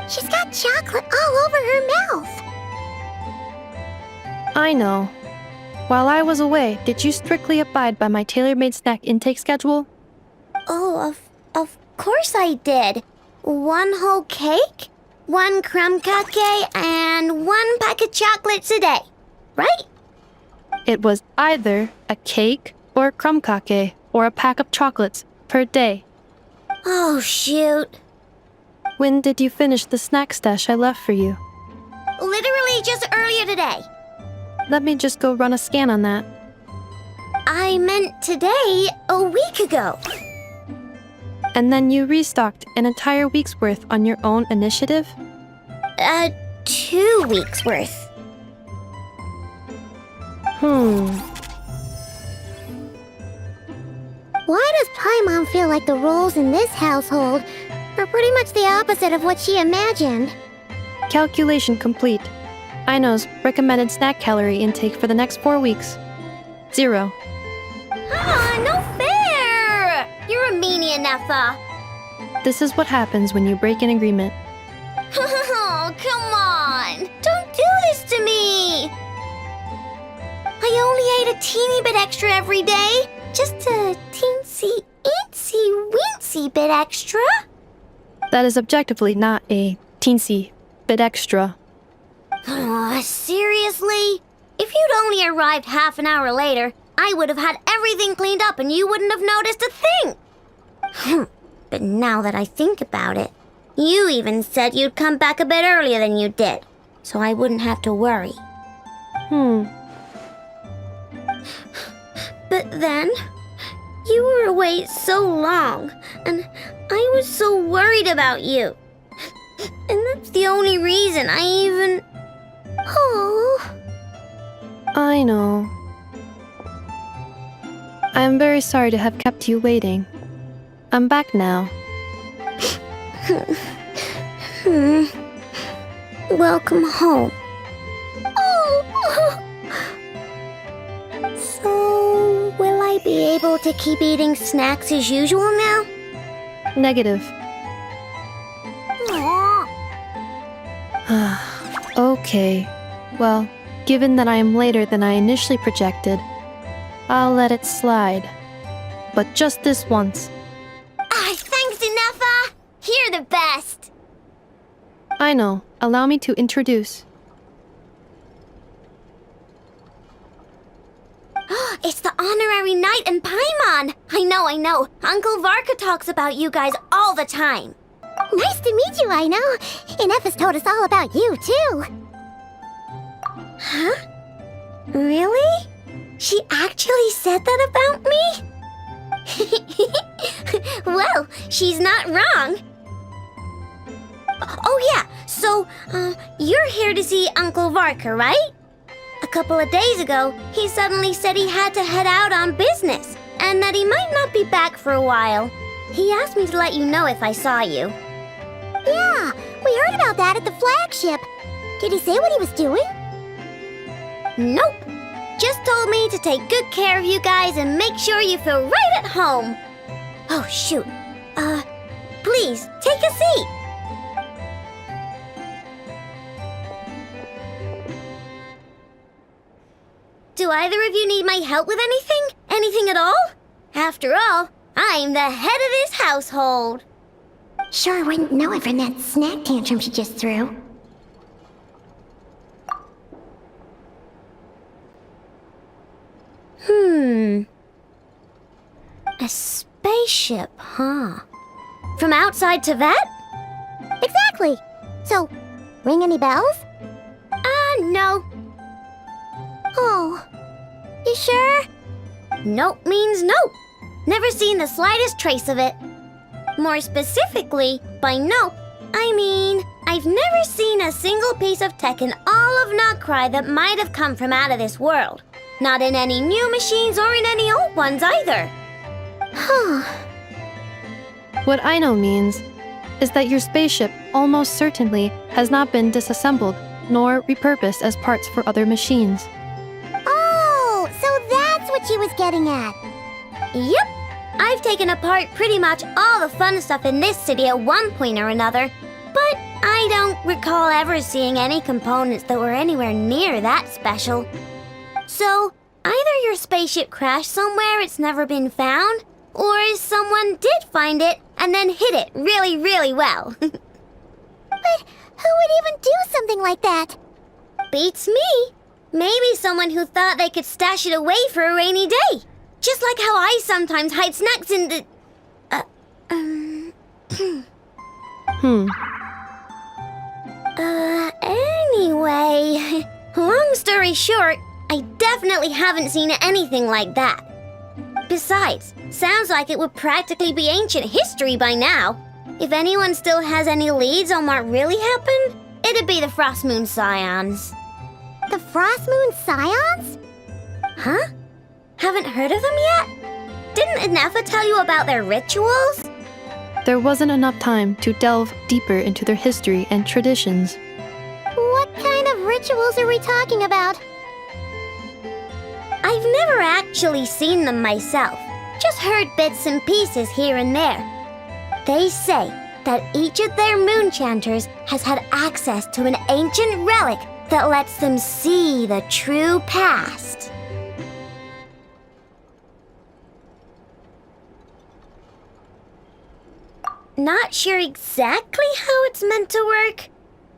She's got chocolate all over her mouth. I know. While I was away, did you strictly abide by my tailor-made snack intake schedule? Oh, of course I did. 1 whole cake, 1 crumb cake, and 1 pack of chocolates a day, right? It was either a cake or a crumb cake or a pack of chocolates per day. Oh, shoot. When did you finish the snack stash I left for you? Literally just earlier today. Let me just go run a scan on that. I meant today, a week ago. And then you restocked an entire week's worth on your own initiative? 2 weeks worth. Why does Paimon feel like the rules in this household are pretty much the opposite of what she imagined? Calculation complete. Aino's recommended snack calorie intake for the next 4 weeks. 0. No fair! You're a meanie, Neffa. This is what happens when you break an agreement. Oh, come on! Don't do this to me! I only ate a teeny bit extra every day. Just a teensy-weensy bit extra. That is objectively not a teensy bit extra. Seriously? If you'd only arrived half an hour later, I would have had everything cleaned up and you wouldn't have noticed a thing. But now that I think about it, you even said you'd come back a bit earlier than you did, so I wouldn't have to worry. But then, you were away so long, and I was so worried about you. And that's the only reason I even... Oh. I know. I am very sorry to have kept you waiting. I'm back now. Welcome home. Oh. So, will I be able to keep eating snacks as usual now? Negative. Okay. Well, given that I am later than I initially projected, I'll let it slide. But just this once. Thanks, Neffa! You're the best! I know. Allow me to introduce. It's the honorary knight and Paimon! I know. Uncle Varka talks about you guys all the time. Nice to meet you, Aino. And Neffa's told us all about you, too. Huh? Really? She actually said that about me? Well, she's not wrong. Oh yeah, so, you're here to see Uncle Varka, right? A couple of days ago, he suddenly said he had to head out on business, and that he might not be back for a while. He asked me to let you know if I saw you. Yeah, we heard about that at the flagship. Did he say what he was doing? Nope. Just told me to take good care of you guys and make sure you feel right at home. Oh, shoot. Please, take a seat. Do either of you need my help with anything? Anything at all? After all, I'm the head of this household. Sure wouldn't know it from that snack tantrum she just threw. A spaceship, huh? From outside to that? Exactly. So, Ring any bells? No. Oh. You sure? Nope means nope. Never seen the slightest trace of it. More specifically, by nope, I mean, I've never seen a single piece of tech in all of Nod-Krai that might have come from out of this world. Not in any new machines or in any old ones either. Huh. What I know means is that your spaceship almost certainly has not been disassembled nor repurposed as parts for other machines. Oh, so that's what she was getting at. Yep. I've taken apart pretty much all the fun stuff in this city at one point or another, but I don't recall ever seeing any components that were anywhere near that special. So, either your spaceship crashed somewhere it's never been found, or someone did find it and then hid it really, really well. But who would even do something like that? Beats me. Maybe someone who thought they could stash it away for a rainy day. Just like how I sometimes hide snacks in the... Anyway, long story short, I definitely haven't seen anything like that. Besides, sounds like it would practically be ancient history by now. If anyone still has any leads on what really happened, it'd be the Frost Moon Scions. The Frost Moon Scions? Huh? Haven't heard of them yet? Didn't Inefa tell you about their rituals? There wasn't enough time to delve deeper into their history and traditions. What kind of rituals are we talking about? I've never actually seen them myself, just heard bits and pieces here and there. They say that each of their moon chanters has had access to an ancient relic that lets them see the true past. Not sure exactly how it's meant to work.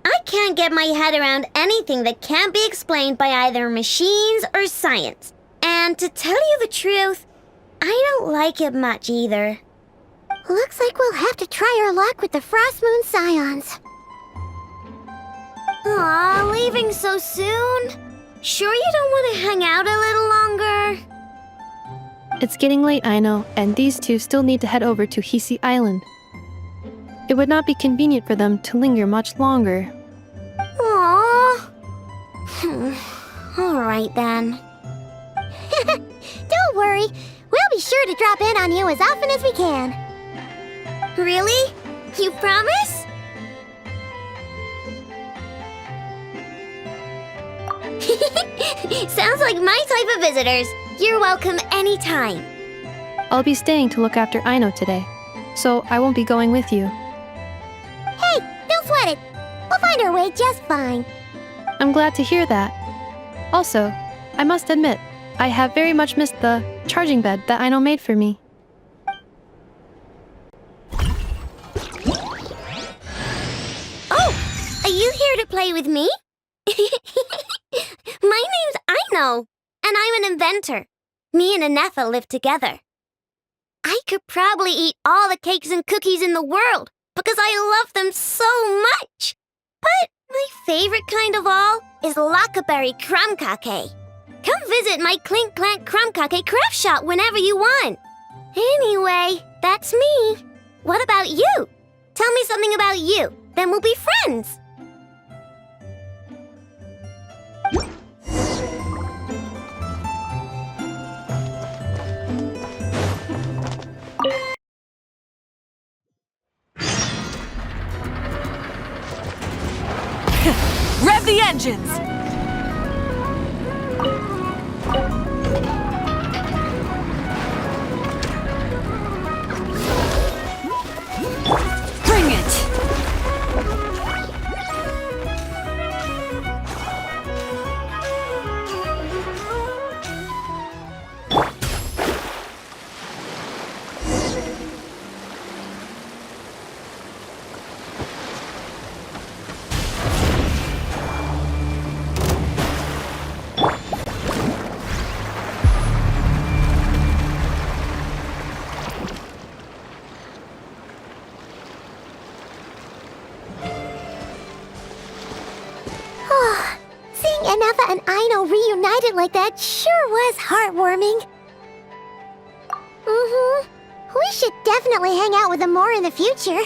I can't get my head around anything that can't be explained by either machines or science. And to tell you the truth, I don't like it much either. Looks like we'll have to try our luck with the Frost Moon Scions. Aw, leaving so soon? Sure you don't want to hang out a little longer? It's getting late, I know, and these two still need to head over to Hisi Island. It would not be convenient for them to linger much longer. Aww. All right then. Don't worry, we'll be sure to drop in on you as often as we can. Really? You promise? Sounds like my type of visitors. You're welcome anytime. I'll be staying to look after Aino today, so I won't be going with you. Hey, don't sweat it. We'll find our way just fine. I'm glad to hear that. Also, I must admit, I have very much missed the charging bed that Aino made for me. Oh, are you here to play with me? My name's Aino, and I'm an inventor. Me and Inefa live together. I could probably eat all the cakes and cookies in the world because I love them so much. But my favorite kind of all is Lakaberry Crumb Cake. Come visit my Clink Clank Crumb Cake craft shop whenever you want. Anyway, that's me. What about you? Tell me something about you, then we'll be friends. Rev the engines! Bring it! and Aino reunited like that sure was heartwarming. We should definitely hang out with them more in the future.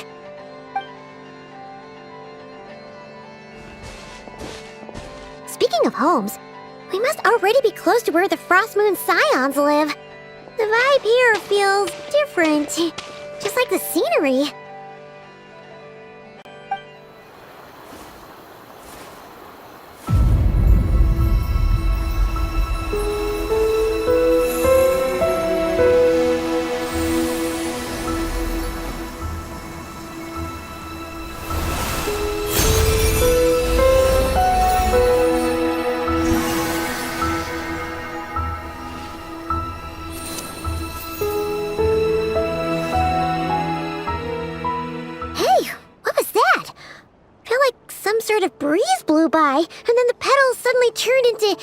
Speaking of homes, we must already be close to where the Frost Moon Scions live. The vibe here feels different, just like the scenery. Sort of breeze blew by, and then the petals suddenly turned into...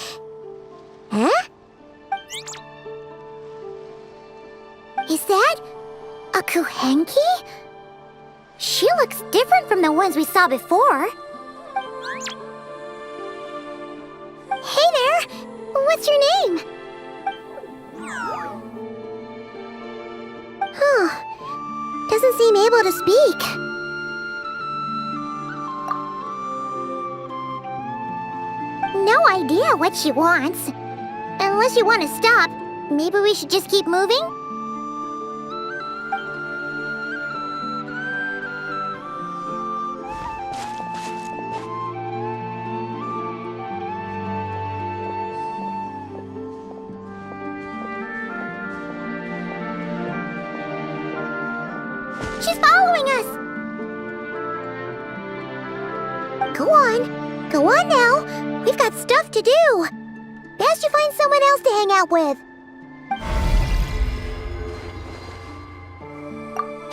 Huh? Is that a Kuhenki? She looks different from the ones we saw before. Hey there! What's your name? Huh. Doesn't seem able to speak. No idea what she wants. Unless you want to stop, maybe we should just keep moving? She's following us! Go on. Go on now. We've got stuff to do. Best you find someone else to hang out with.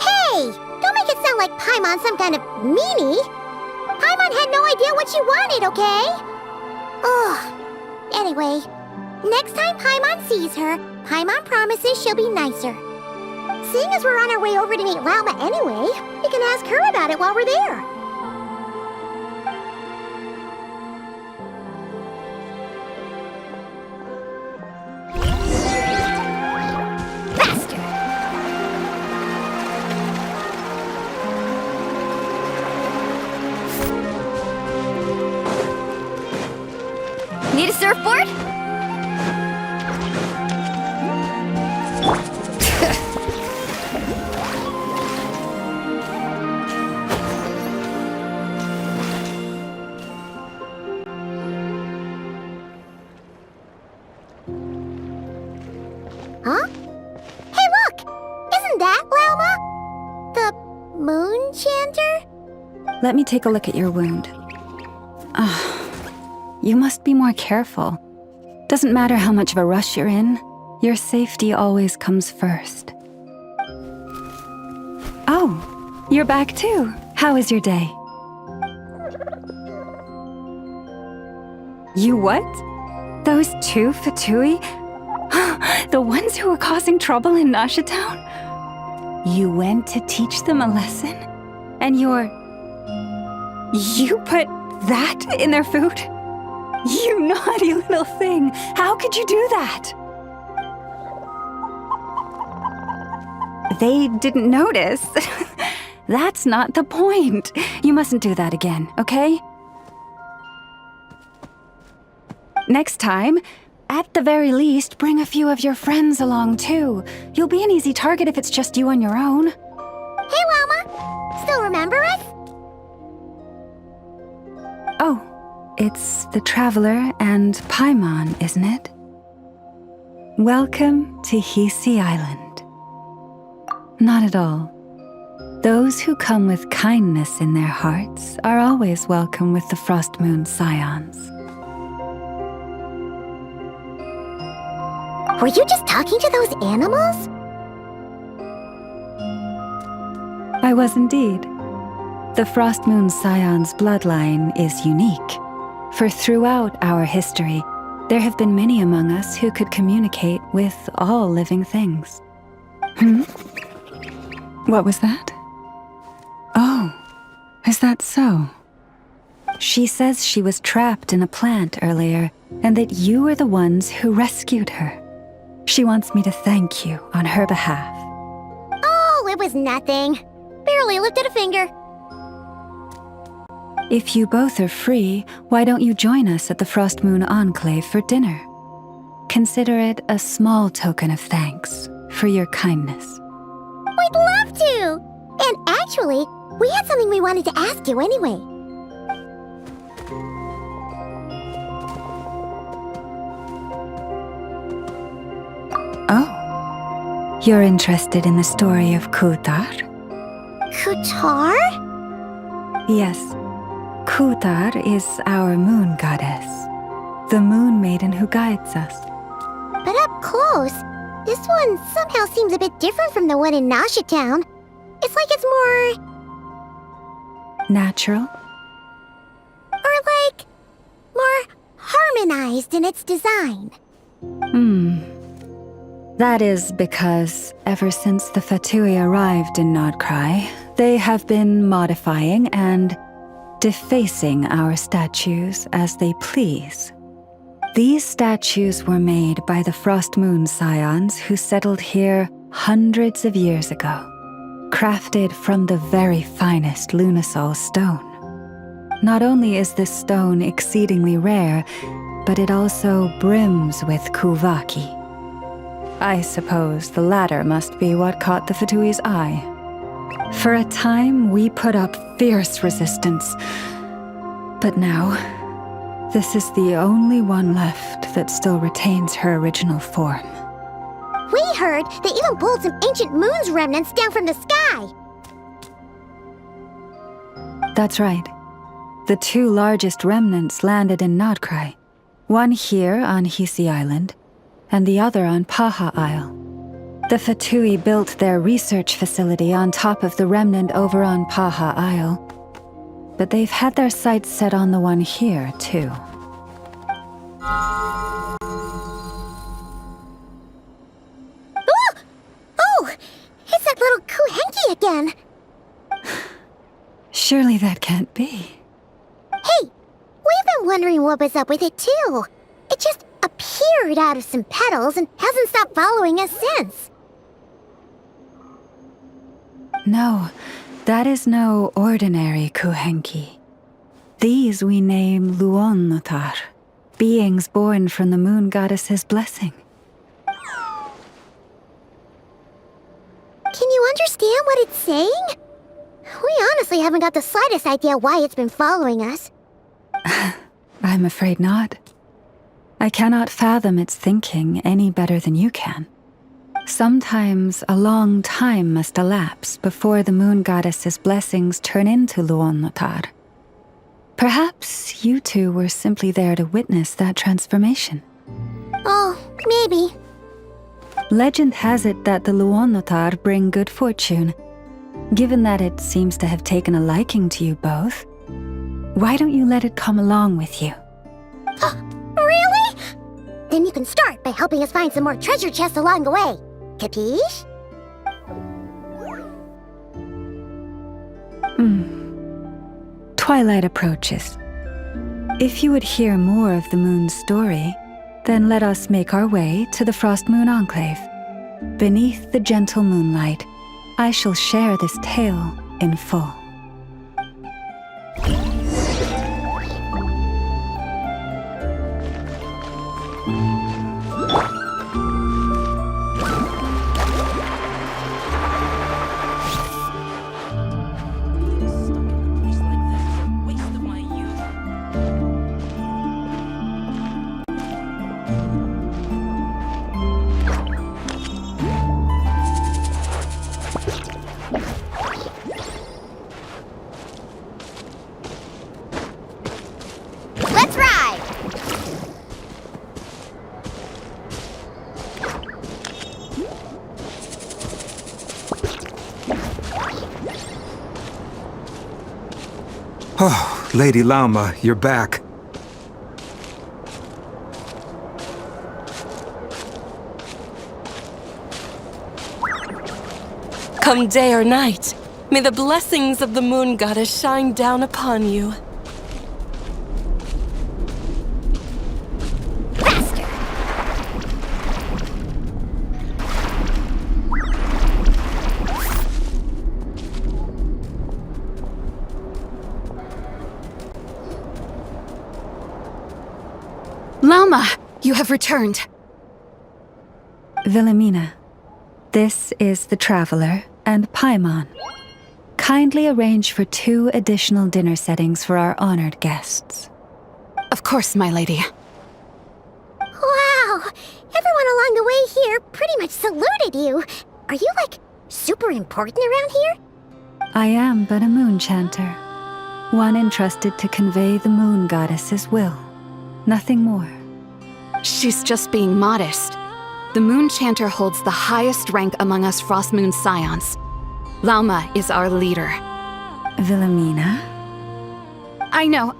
Hey! Don't make it sound like Paimon's some kind of meanie. Paimon had no idea what she wanted, okay? Ugh. Anyway, next time Paimon sees her, Paimon promises she'll be nicer. Seeing as we're on our way over to meet Lauma anyway, we can ask her about it while we're there. Need a surfboard? Huh? Hey, look! Isn't that Lauma? The moon chanter? Let me take a look at your wound. You must be more careful. Doesn't matter how much of a rush you're in, your safety always comes first. Oh, you're back too. How was your day? You what? Those two Fatui? The ones who were causing trouble in Nasha Town? You went to teach them a lesson? And you put that in their food? You naughty little thing! How could you do that? They didn't notice. That's not the point. You mustn't do that again, okay? Next time, at the very least, bring a few of your friends along too. You'll be an easy target if it's just you on your own. Hey, Lauma! Still remember us? Oh. It's the Traveler and Paimon, isn't it? Welcome to Hisi Island. Not at all. Those who come with kindness in their hearts are always welcome with the Frost Moon Scions. Were you just talking to those animals? I was indeed. The Frost Moon Scion's bloodline is unique. For throughout our history, there have been many among us who could communicate with all living things. What was that? Oh, is that so? She says she was trapped in a plant earlier and that you are the ones who rescued her. She wants me to thank you on her behalf. Oh, it was nothing. Barely lifted a finger. If you both are free, why don't you join us at the Frost Moon Enclave for dinner? Consider it a small token of thanks for your kindness. We'd love to! And actually, we had something we wanted to ask you anyway. Oh, you're interested in the story of Kutar? Kutar? Yes. Kutar is our moon goddess, the moon maiden who guides us. But up close, this one somehow seems a bit different from the one in Nasha Town. It's like it's more... Natural? Or like... more harmonized in its design. That is because ever since the Fatui arrived in Nod-Krai, they have been modifying and defacing our statues as they please. These statues were made by the Frost Moon Scions who settled here hundreds of years ago, crafted from the very finest Lunasol stone. Not only is this stone exceedingly rare, but it also brims with Kuvaki. I suppose the latter must be what caught the Fatui's eye. For a time, we put up fierce resistance, but now, this is the only one left that still retains her original form. We heard they even pulled some ancient moon's remnants down from the sky. That's right. The two largest remnants landed in Nod-Krai, one here on Hisi Island, and the other on Paha Isle. The Fatui built their research facility on top of the remnant over on Paha Isle, but they've had their sights set on the one here, too. Oh! It's that little Kuhenki again! Surely that can't be. Hey! We've been wondering what was up with it, too. It just appeared out of some petals and hasn't stopped following us since. No, that is no ordinary Kuhenki. These we name Luon-Notar, beings born from the moon goddess's blessing. Can you understand what it's saying? We honestly haven't got the slightest idea why it's been following us. I'm afraid not. I cannot fathom its thinking any better than you can. Sometimes a long time must elapse before the moon goddess's blessings turn into Luon-Notar. Perhaps you two were simply there to witness that transformation. Oh, maybe. Legend has it that the Luon-Notar bring good fortune. Given that it seems to have taken a liking to you both, why don't you let it come along with you? Really? Then you can start by helping us find some more treasure chests along the way. Capiche? Twilight approaches. If you would hear more of the moon's story, then let us make our way to the Frost Moon Enclave. Beneath the gentle moonlight, I shall share this tale in full. Let's ride! Oh, Lady Lauma, you're back. Come day or night, may the blessings of the moon goddess shine down upon you. Lauma, you have returned. Wilhelmina, this is the Traveler and Paimon. Kindly arrange for 2 additional dinner settings for our honored guests. Of course, my lady. Wow! Everyone along the way here pretty much saluted you. Are you, like, super important around here? I am but a moon chanter, one entrusted to convey the moon goddess's will. Nothing more. She's just being modest. The Moon Chanter holds the highest rank among us Frost Moon Scions. Lauma is our leader. Wilhelmina? I know.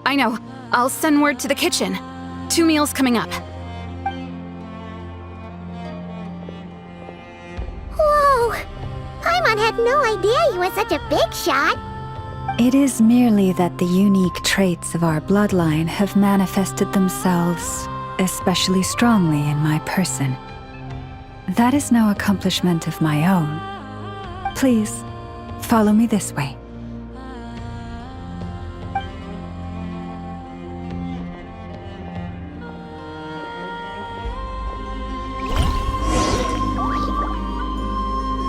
I'll send word to the kitchen. 2 meals coming up. Whoa! Paimon had no idea you were such a big shot. It is merely that the unique traits of our bloodline have manifested themselves especially strongly in my person. That is no accomplishment of my own. Please, follow me this way.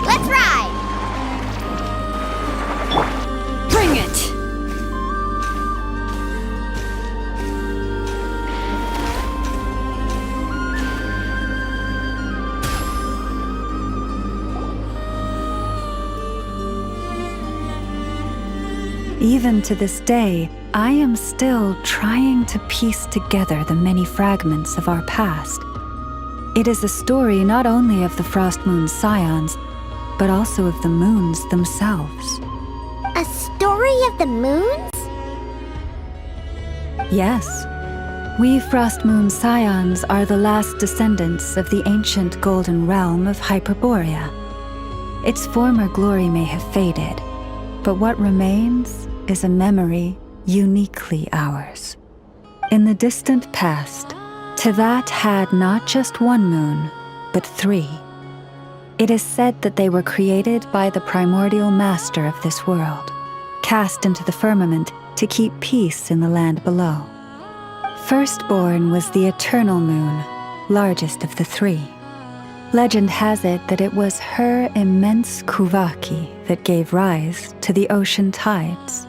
Let's ride! Bring it! Even to this day, I am still trying to piece together the many fragments of our past. It is a story not only of the Frost Moon Scions, but also of the moons themselves. A story of the moons? Yes. We Frost Moon Scions are the last descendants of the ancient golden realm of Hyperborea. Its former glory may have faded, but what remains is a memory uniquely ours. In the distant past, Teyvat had not just 1 moon, but 3. It is said that they were created by the primordial master of this world, cast into the firmament to keep peace in the land below. Firstborn was the eternal moon, largest of the 3. Legend has it that it was her immense Kuvaki that gave rise to the ocean tides.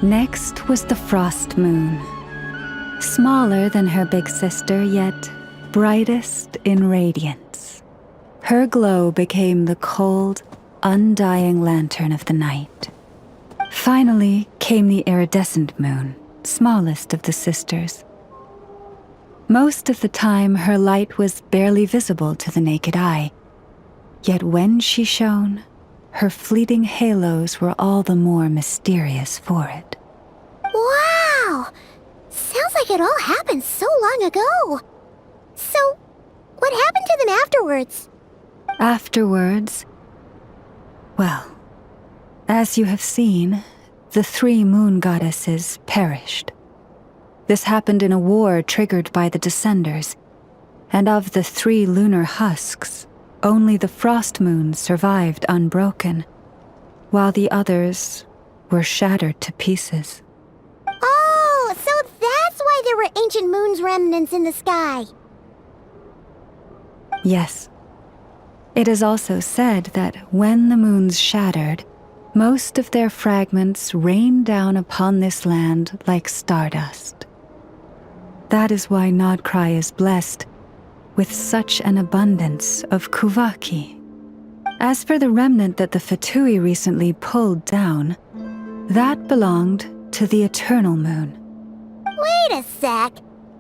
Next was the Frost Moon. Smaller than her big sister, yet brightest in radiance. Her glow became the cold, undying lantern of the night. Finally came the iridescent moon, smallest of the sisters. Most of the time, her light was barely visible to the naked eye. Yet when she shone, her fleeting halos were all the more mysterious for it. Wow! Sounds like it all happened so long ago. So, what happened to them afterwards? Afterwards, well, as you have seen, the 3 moon goddesses perished. This happened in a war triggered by the Descenders, and of the 3 lunar husks, only the Frost Moon survived unbroken, while the others were shattered to pieces. Oh, so that's why there were ancient moon's remnants in the sky. Yes. It is also said that when the moons shattered, most of their fragments rained down upon this land like stardust. That is why Nod-Krai is blessed with such an abundance of Kuvaki. As for the remnant that the Fatui recently pulled down, that belonged to the Eternal Moon. Wait a sec.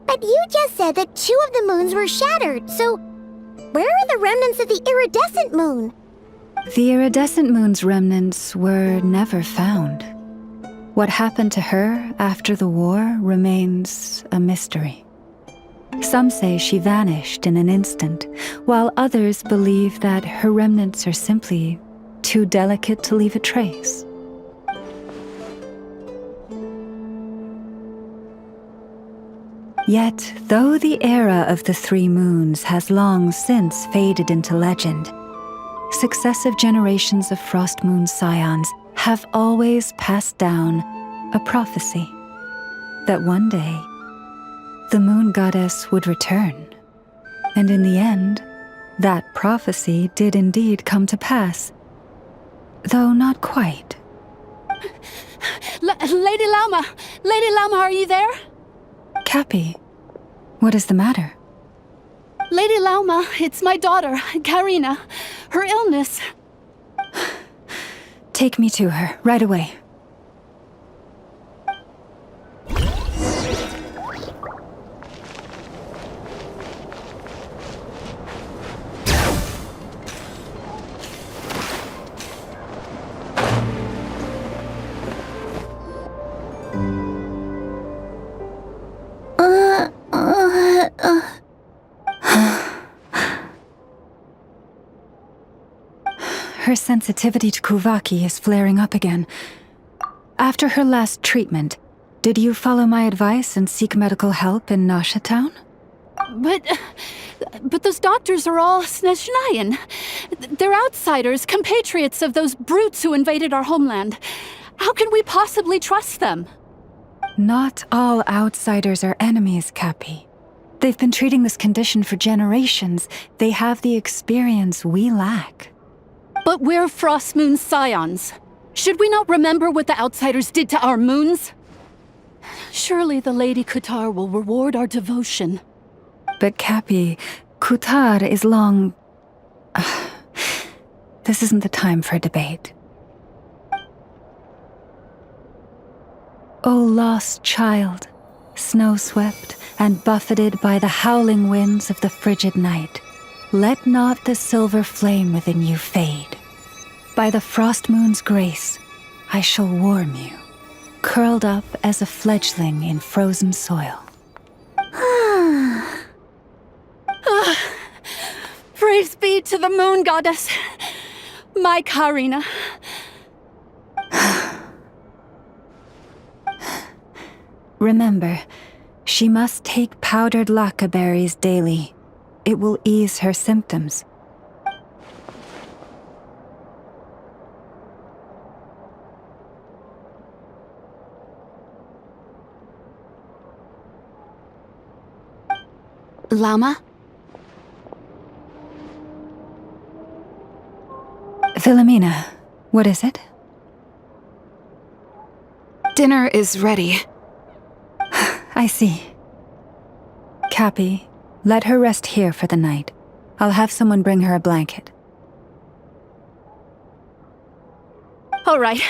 But you just said that 2 of the moons were shattered, so where are the remnants of the iridescent moon? The iridescent moon's remnants were never found. What happened to her after the war remains a mystery. Some say she vanished in an instant, while others believe that her remnants are simply too delicate to leave a trace. Yet, though the era of the 3 moons has long since faded into legend, successive generations of Frost Moon Scions have always passed down a prophecy that one day the moon goddess would return. And in the end, that prophecy did indeed come to pass. Though not quite. Lady Lauma! Lady Lauma, are you there? Cappy, what is the matter? Lady Lauma, it's my daughter, Karina. Her illness. Take me to her, right away. Her sensitivity to Kuvaki is flaring up again. After her last treatment, did you follow my advice and seek medical help in Nasha Town? But those doctors are all Snezhnayan. They're outsiders, compatriots of those brutes who invaded our homeland. How can we possibly trust them? Not all outsiders are enemies, Cappy. They've been treating this condition for generations. They have the experience we lack. But we're Frost Moon scions. Should we not remember what the outsiders did to our moons? Surely the Lady Kutar will reward our devotion. But Cappy, Kutar is long... This isn't the time for debate. O lost child, snow-swept and buffeted by the howling winds of the frigid night, let not the silver flame within you fade. By the frost moon's grace, I shall warm you, curled up as a fledgling in frozen soil. Praise be to the moon goddess, my Karina. Remember, she must take powdered laka berries daily. It will ease her symptoms. Lauma? Philomena, what is it? Dinner is ready. I see. Cappy, let her rest here for the night. I'll have someone bring her a blanket. All right.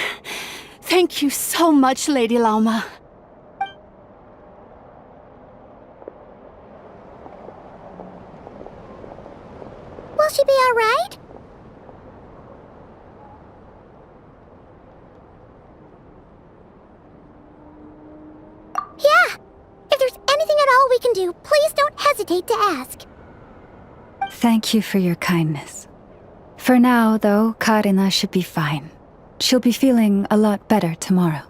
Thank you so much, Lady Lauma. Will she be all right? Yeah! If there's anything at all we can do, please don't hesitate to ask. Thank you for your kindness. For now, though, Karina should be fine. She'll be feeling a lot better tomorrow.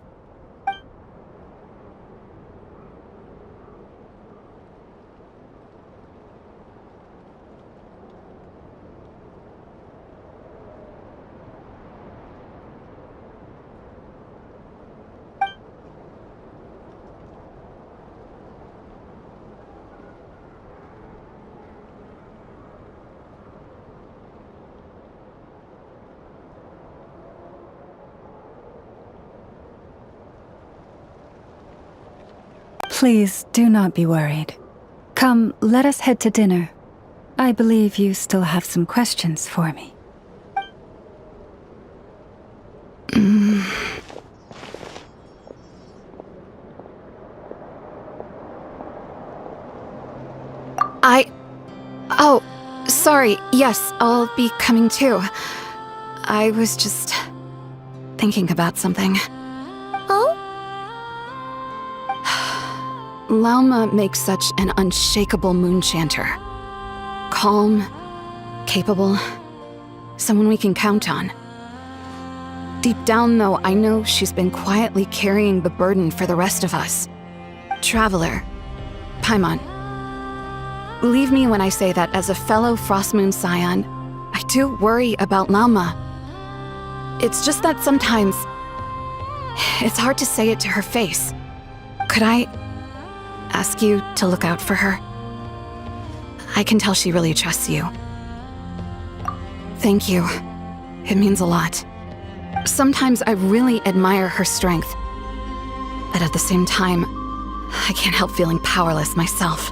Please, do not be worried. Come, let us head to dinner. I believe you still have some questions for me. Oh, sorry. Yes, I'll be coming too. I was just thinking about something. Oh? Lauma makes such an unshakable moon chanter. Calm, capable, someone we can count on. Deep down, though, I know she's been quietly carrying the burden for the rest of us. Traveler, Paimon, believe me when I say that as a fellow Frost Moon Scion, I do worry about Lauma. It's just that sometimes it's hard to say it to her face. Could I ask you to look out for her. I can tell she really trusts you. Thank you. It means a lot. Sometimes I really admire her strength, but at the same time, I can't help feeling powerless myself.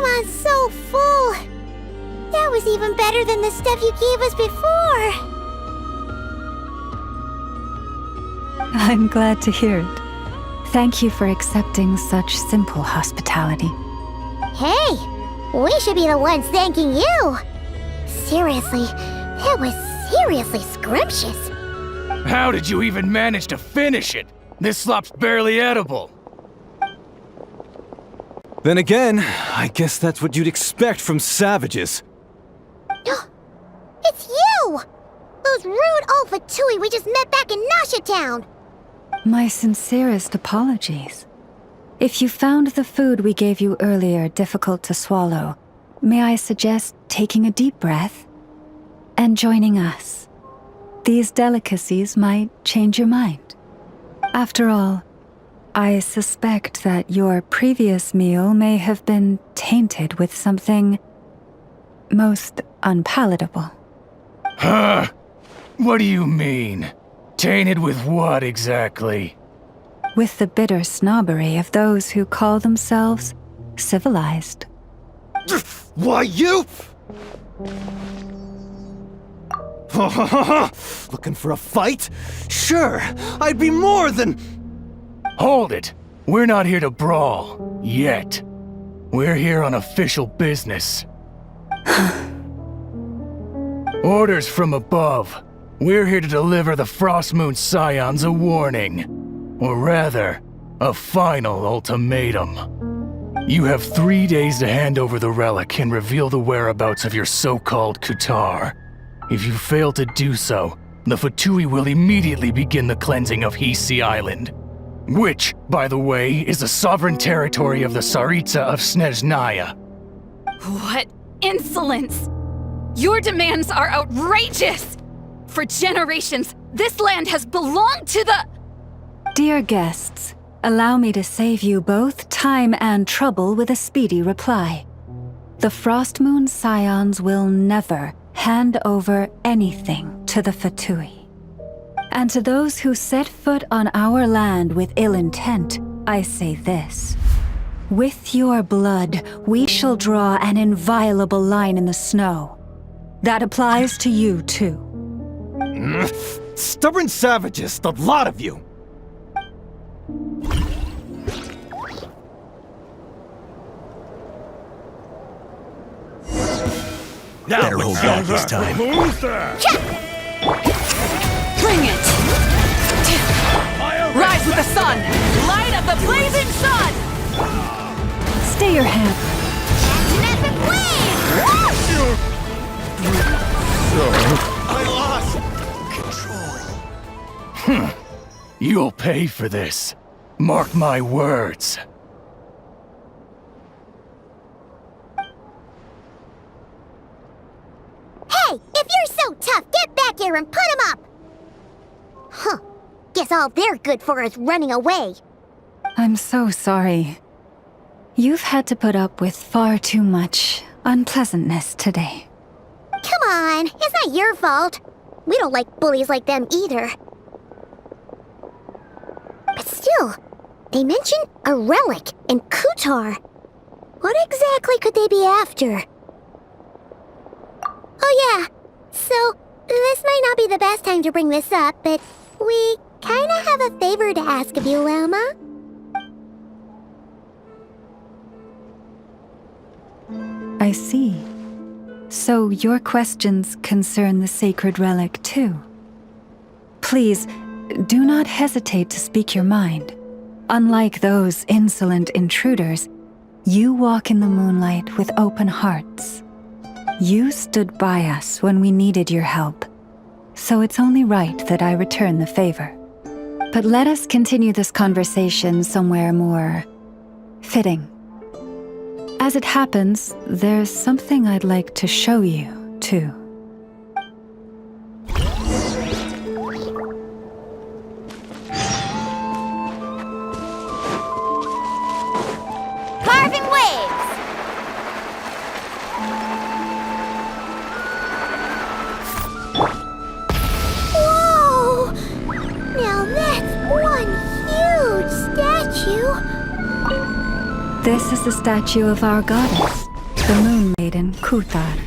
I'm so full. That was even better than the stuff you gave us before. I'm glad to hear it. Thank you for accepting such simple hospitality. Hey, we should be the ones thanking you. Seriously, that was seriously scrumptious. How did you even manage to finish it? This slop's barely edible. Then again, I guess that's what you'd expect from savages. It's you! Those rude old Fatui we just met back in Nasha Town! My sincerest apologies. If you found the food we gave you earlier difficult to swallow, may I suggest taking a deep breath and joining us? These delicacies might change your mind. After all, I suspect that your previous meal may have been tainted with something most unpalatable. Huh? What do you mean? Tainted with what exactly? With the bitter snobbery of those who call themselves civilized. Why, you? Looking for a fight? Sure, I'd be more than... Hold it! We're not here to brawl. Yet. We're here on official business. Orders from above. We're here to deliver the Frostmoon Scions a warning. Or rather, a final ultimatum. You have 3 days to hand over the relic and reveal the whereabouts of your so-called Kutar. If you fail to do so, the Fatui will immediately begin the cleansing of Hisi Island. Which, by the way, is the sovereign territory of the Tsaritsa of Snezhnaya. What insolence! Your demands are outrageous! For generations, this land has belonged to the... Dear guests, allow me to save you both time and trouble with a speedy reply. The Frostmoon Scions will never hand over anything to the Fatui. And to those who set foot on our land with ill intent, I say this. With your blood, we shall draw an inviolable line in the snow. That applies to you, too. Stubborn savages, the lot of you! Now better hold back this time. Who's there? Bring it! Rise with the sun! Light of the blazing sun! Stay your hand. I lost control. You'll pay for this. Mark my words. Hey, if you're so tough, get back here and put him up! Huh. Guess all they're good for is running away. I'm so sorry. You've had to put up with far too much unpleasantness today. Come on, it's not your fault. We don't like bullies like them either. But still, they mentioned a relic in Kutar. What exactly could they be after? Oh yeah, so this might not be the best time to bring this up, but we kinda have a favor to ask of you, Lama. I see. So your questions concern the sacred relic too. Please, do not hesitate to speak your mind. Unlike those insolent intruders, you walk in the moonlight with open hearts. You stood by us when we needed your help, so it's only right that I return the favor. But let us continue this conversation somewhere more fitting. As it happens, there's something I'd like to show you, too. Carving waves! Whoa! Now that's one huge statue! This is the statue of our goddess, the Moon Maiden Kuthar.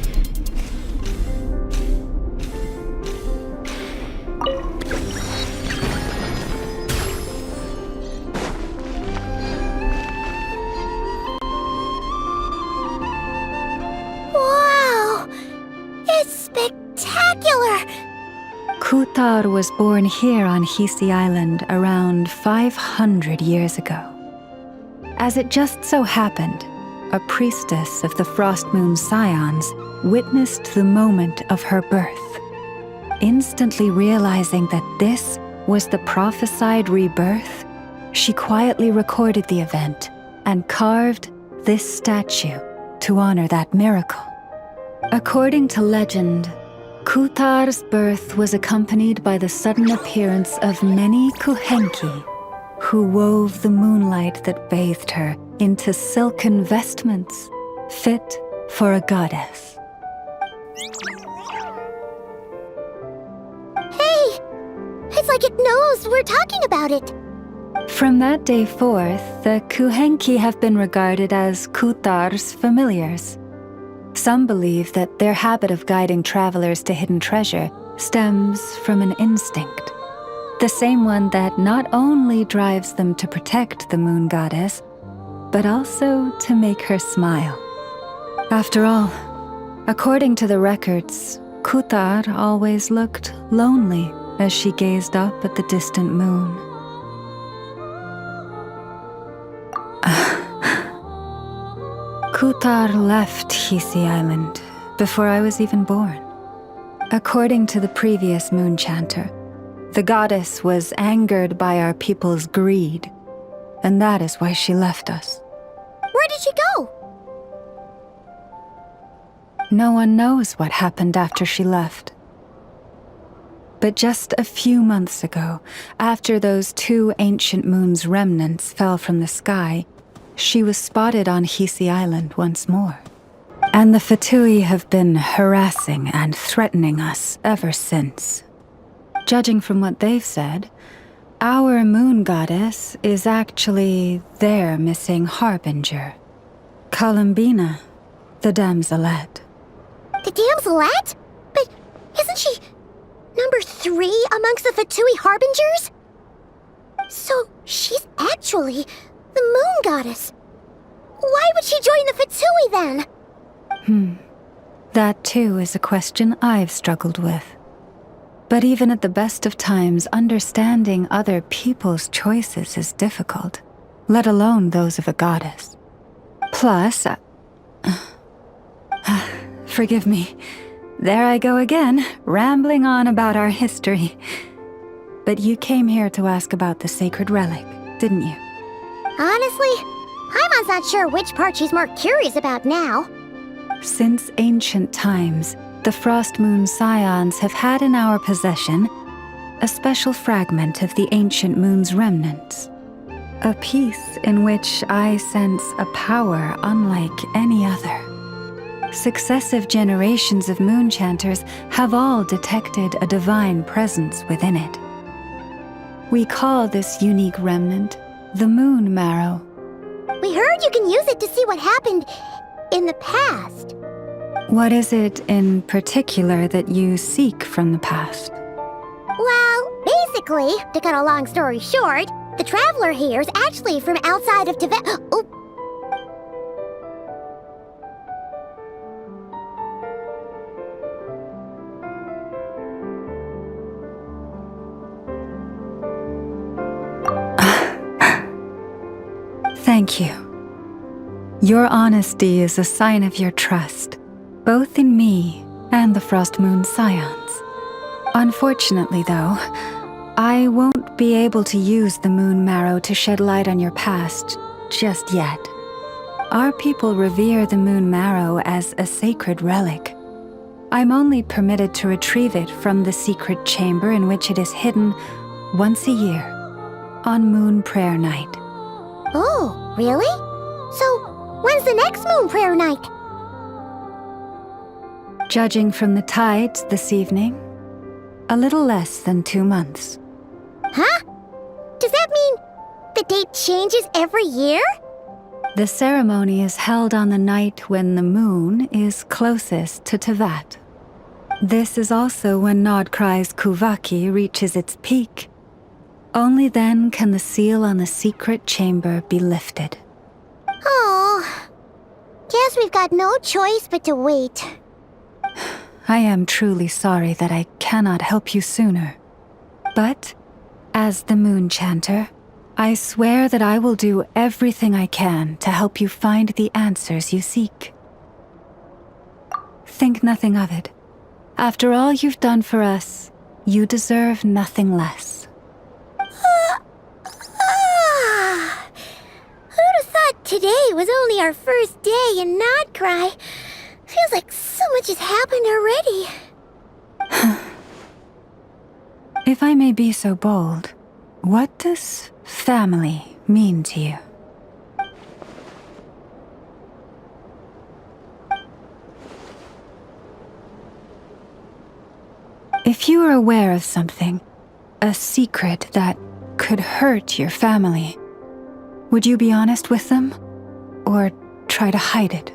Wow! It's spectacular! Kuthar was born here on Hisi Island around 500 years ago. As it just so happened, a priestess of the Frost Moon Scions witnessed the moment of her birth. Instantly realizing that this was the prophesied rebirth, she quietly recorded the event and carved this statue to honor that miracle. According to legend, Kuthar's birth was accompanied by the sudden appearance of many Kuhenki, who wove the moonlight that bathed her into silken vestments fit for a goddess. Hey! It's like it knows we're talking about it! From that day forth, the Kuhenki have been regarded as Kuthar's familiars. Some believe that their habit of guiding travelers to hidden treasure stems from an instinct. The same one that not only drives them to protect the moon goddess, but also to make her smile. After all, according to the records, Kuthar always looked lonely as she gazed up at the distant moon. Kuthar left Hisi Island before I was even born. According to the previous moon chanter, the goddess was angered by our people's greed, and that is why she left us. Where did she go? No one knows what happened after she left. But just a few months ago, after those 2 ancient moon's remnants fell from the sky, she was spotted on Hisi Island once more. And the Fatui have been harassing and threatening us ever since. Judging from what they've said, our moon goddess is actually their missing harbinger, Columbina, the damselette. The damselette? But isn't she number 3 amongst the Fatui harbingers? So she's actually the moon goddess. Why would she join the Fatui then? That too is a question I've struggled with. But even at the best of times, understanding other people's choices is difficult, let alone those of a goddess. Plus, forgive me, there I go again, rambling on about our history. But you came here to ask about the sacred relic, didn't you? Honestly, Paimon's not sure which part she's more curious about now. Since ancient times, the Frost Moon Scions have had in our possession a special fragment of the ancient moon's remnants. A piece in which I sense a power unlike any other. Successive generations of moon chanters have all detected a divine presence within it. We call this unique remnant the Moon Marrow. We heard you can use it to see what happened in the past. What is it in particular that you seek from the past? Well, basically, to cut a long story short, the traveler here is actually from outside of Tibet. Oh. Thank you. Your honesty is a sign of your trust, both in me and the Frost Moon Scions. Unfortunately, though, I won't be able to use the moon marrow to shed light on your past just yet. Our people revere the moon marrow as a sacred relic. I'm only permitted to retrieve it from the secret chamber in which it is hidden once a year, on Moon Prayer Night. Oh, really? So, when's the next Moon Prayer Night? Judging from the tides this evening, a little less than 2 months. Huh? Does that mean the date changes every year? The ceremony is held on the night when the moon is closest to Tevat. This is also when Nod-Krai's Kuvaki reaches its peak. Only then can the seal on the secret chamber be lifted. Oh, guess we've got no choice but to wait. I am truly sorry that I cannot help you sooner. But, as the Moon Chanter, I swear that I will do everything I can to help you find the answers you seek. Think nothing of it. After all you've done for us, you deserve nothing less. Who'd have thought today was only our first day in Nod-Krai? Feels like so much has happened already. If I may be so bold, what does family mean to you? If you are aware of something, a secret that could hurt your family, would you be honest with them? Or try to hide it?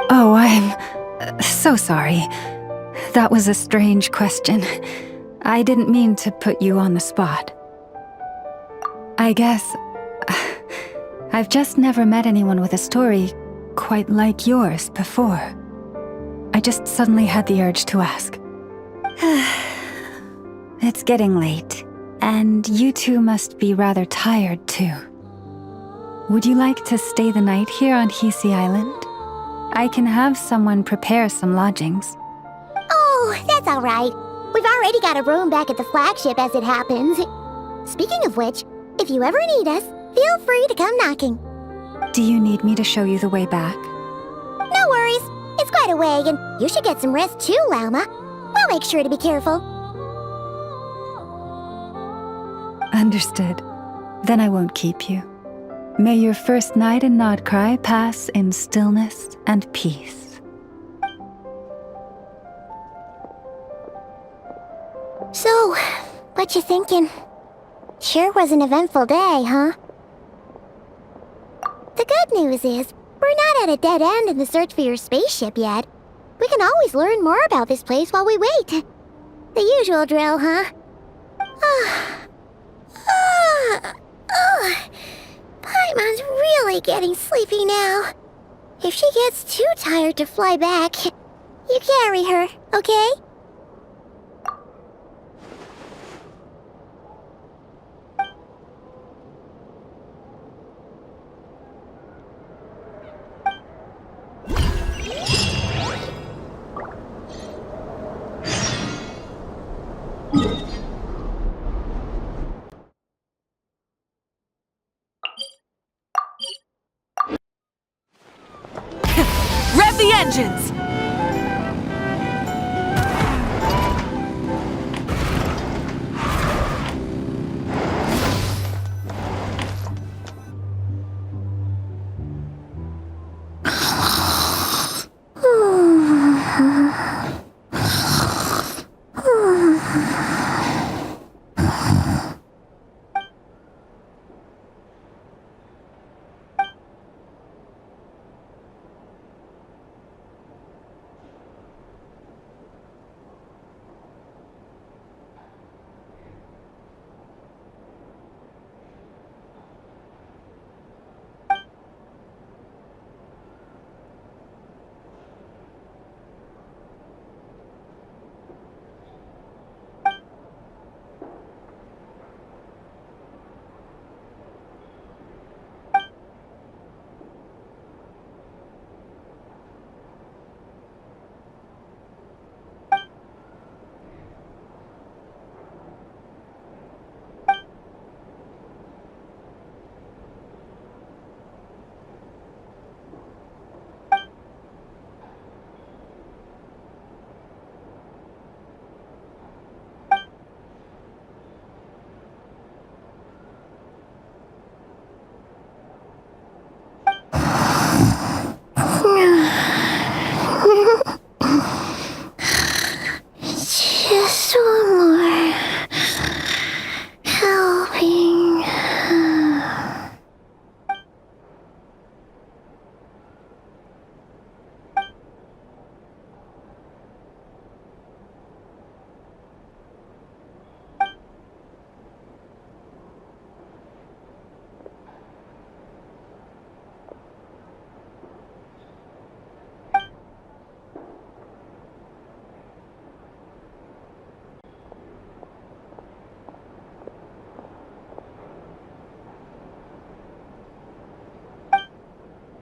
Oh, I'm so sorry. That was a strange question. I didn't mean to put you on the spot. I guess I've just never met anyone with a story quite like yours before. I just suddenly had the urge to ask. It's getting late, and you two must be rather tired too. Would you like to stay the night here on Hisi Island? I can have someone prepare some lodgings. Oh, that's all right. We've already got a room back at the flagship as it happens. Speaking of which, if you ever need us, feel free to come knocking. Do you need me to show you the way back? No worries. It's quite a way, and you should get some rest too, Lauma. We'll make sure to be careful. Understood. Then I won't keep you. May your first night in Nod-Krai pass in stillness and peace. So, what you thinking? Sure was an eventful day, huh? The good news is, we're not at a dead end in the search for your spaceship yet. We can always learn more about this place while we wait. The usual drill, huh? Paimon's really getting sleepy now. If she gets too tired to fly back, you carry her, okay? Rev the engines!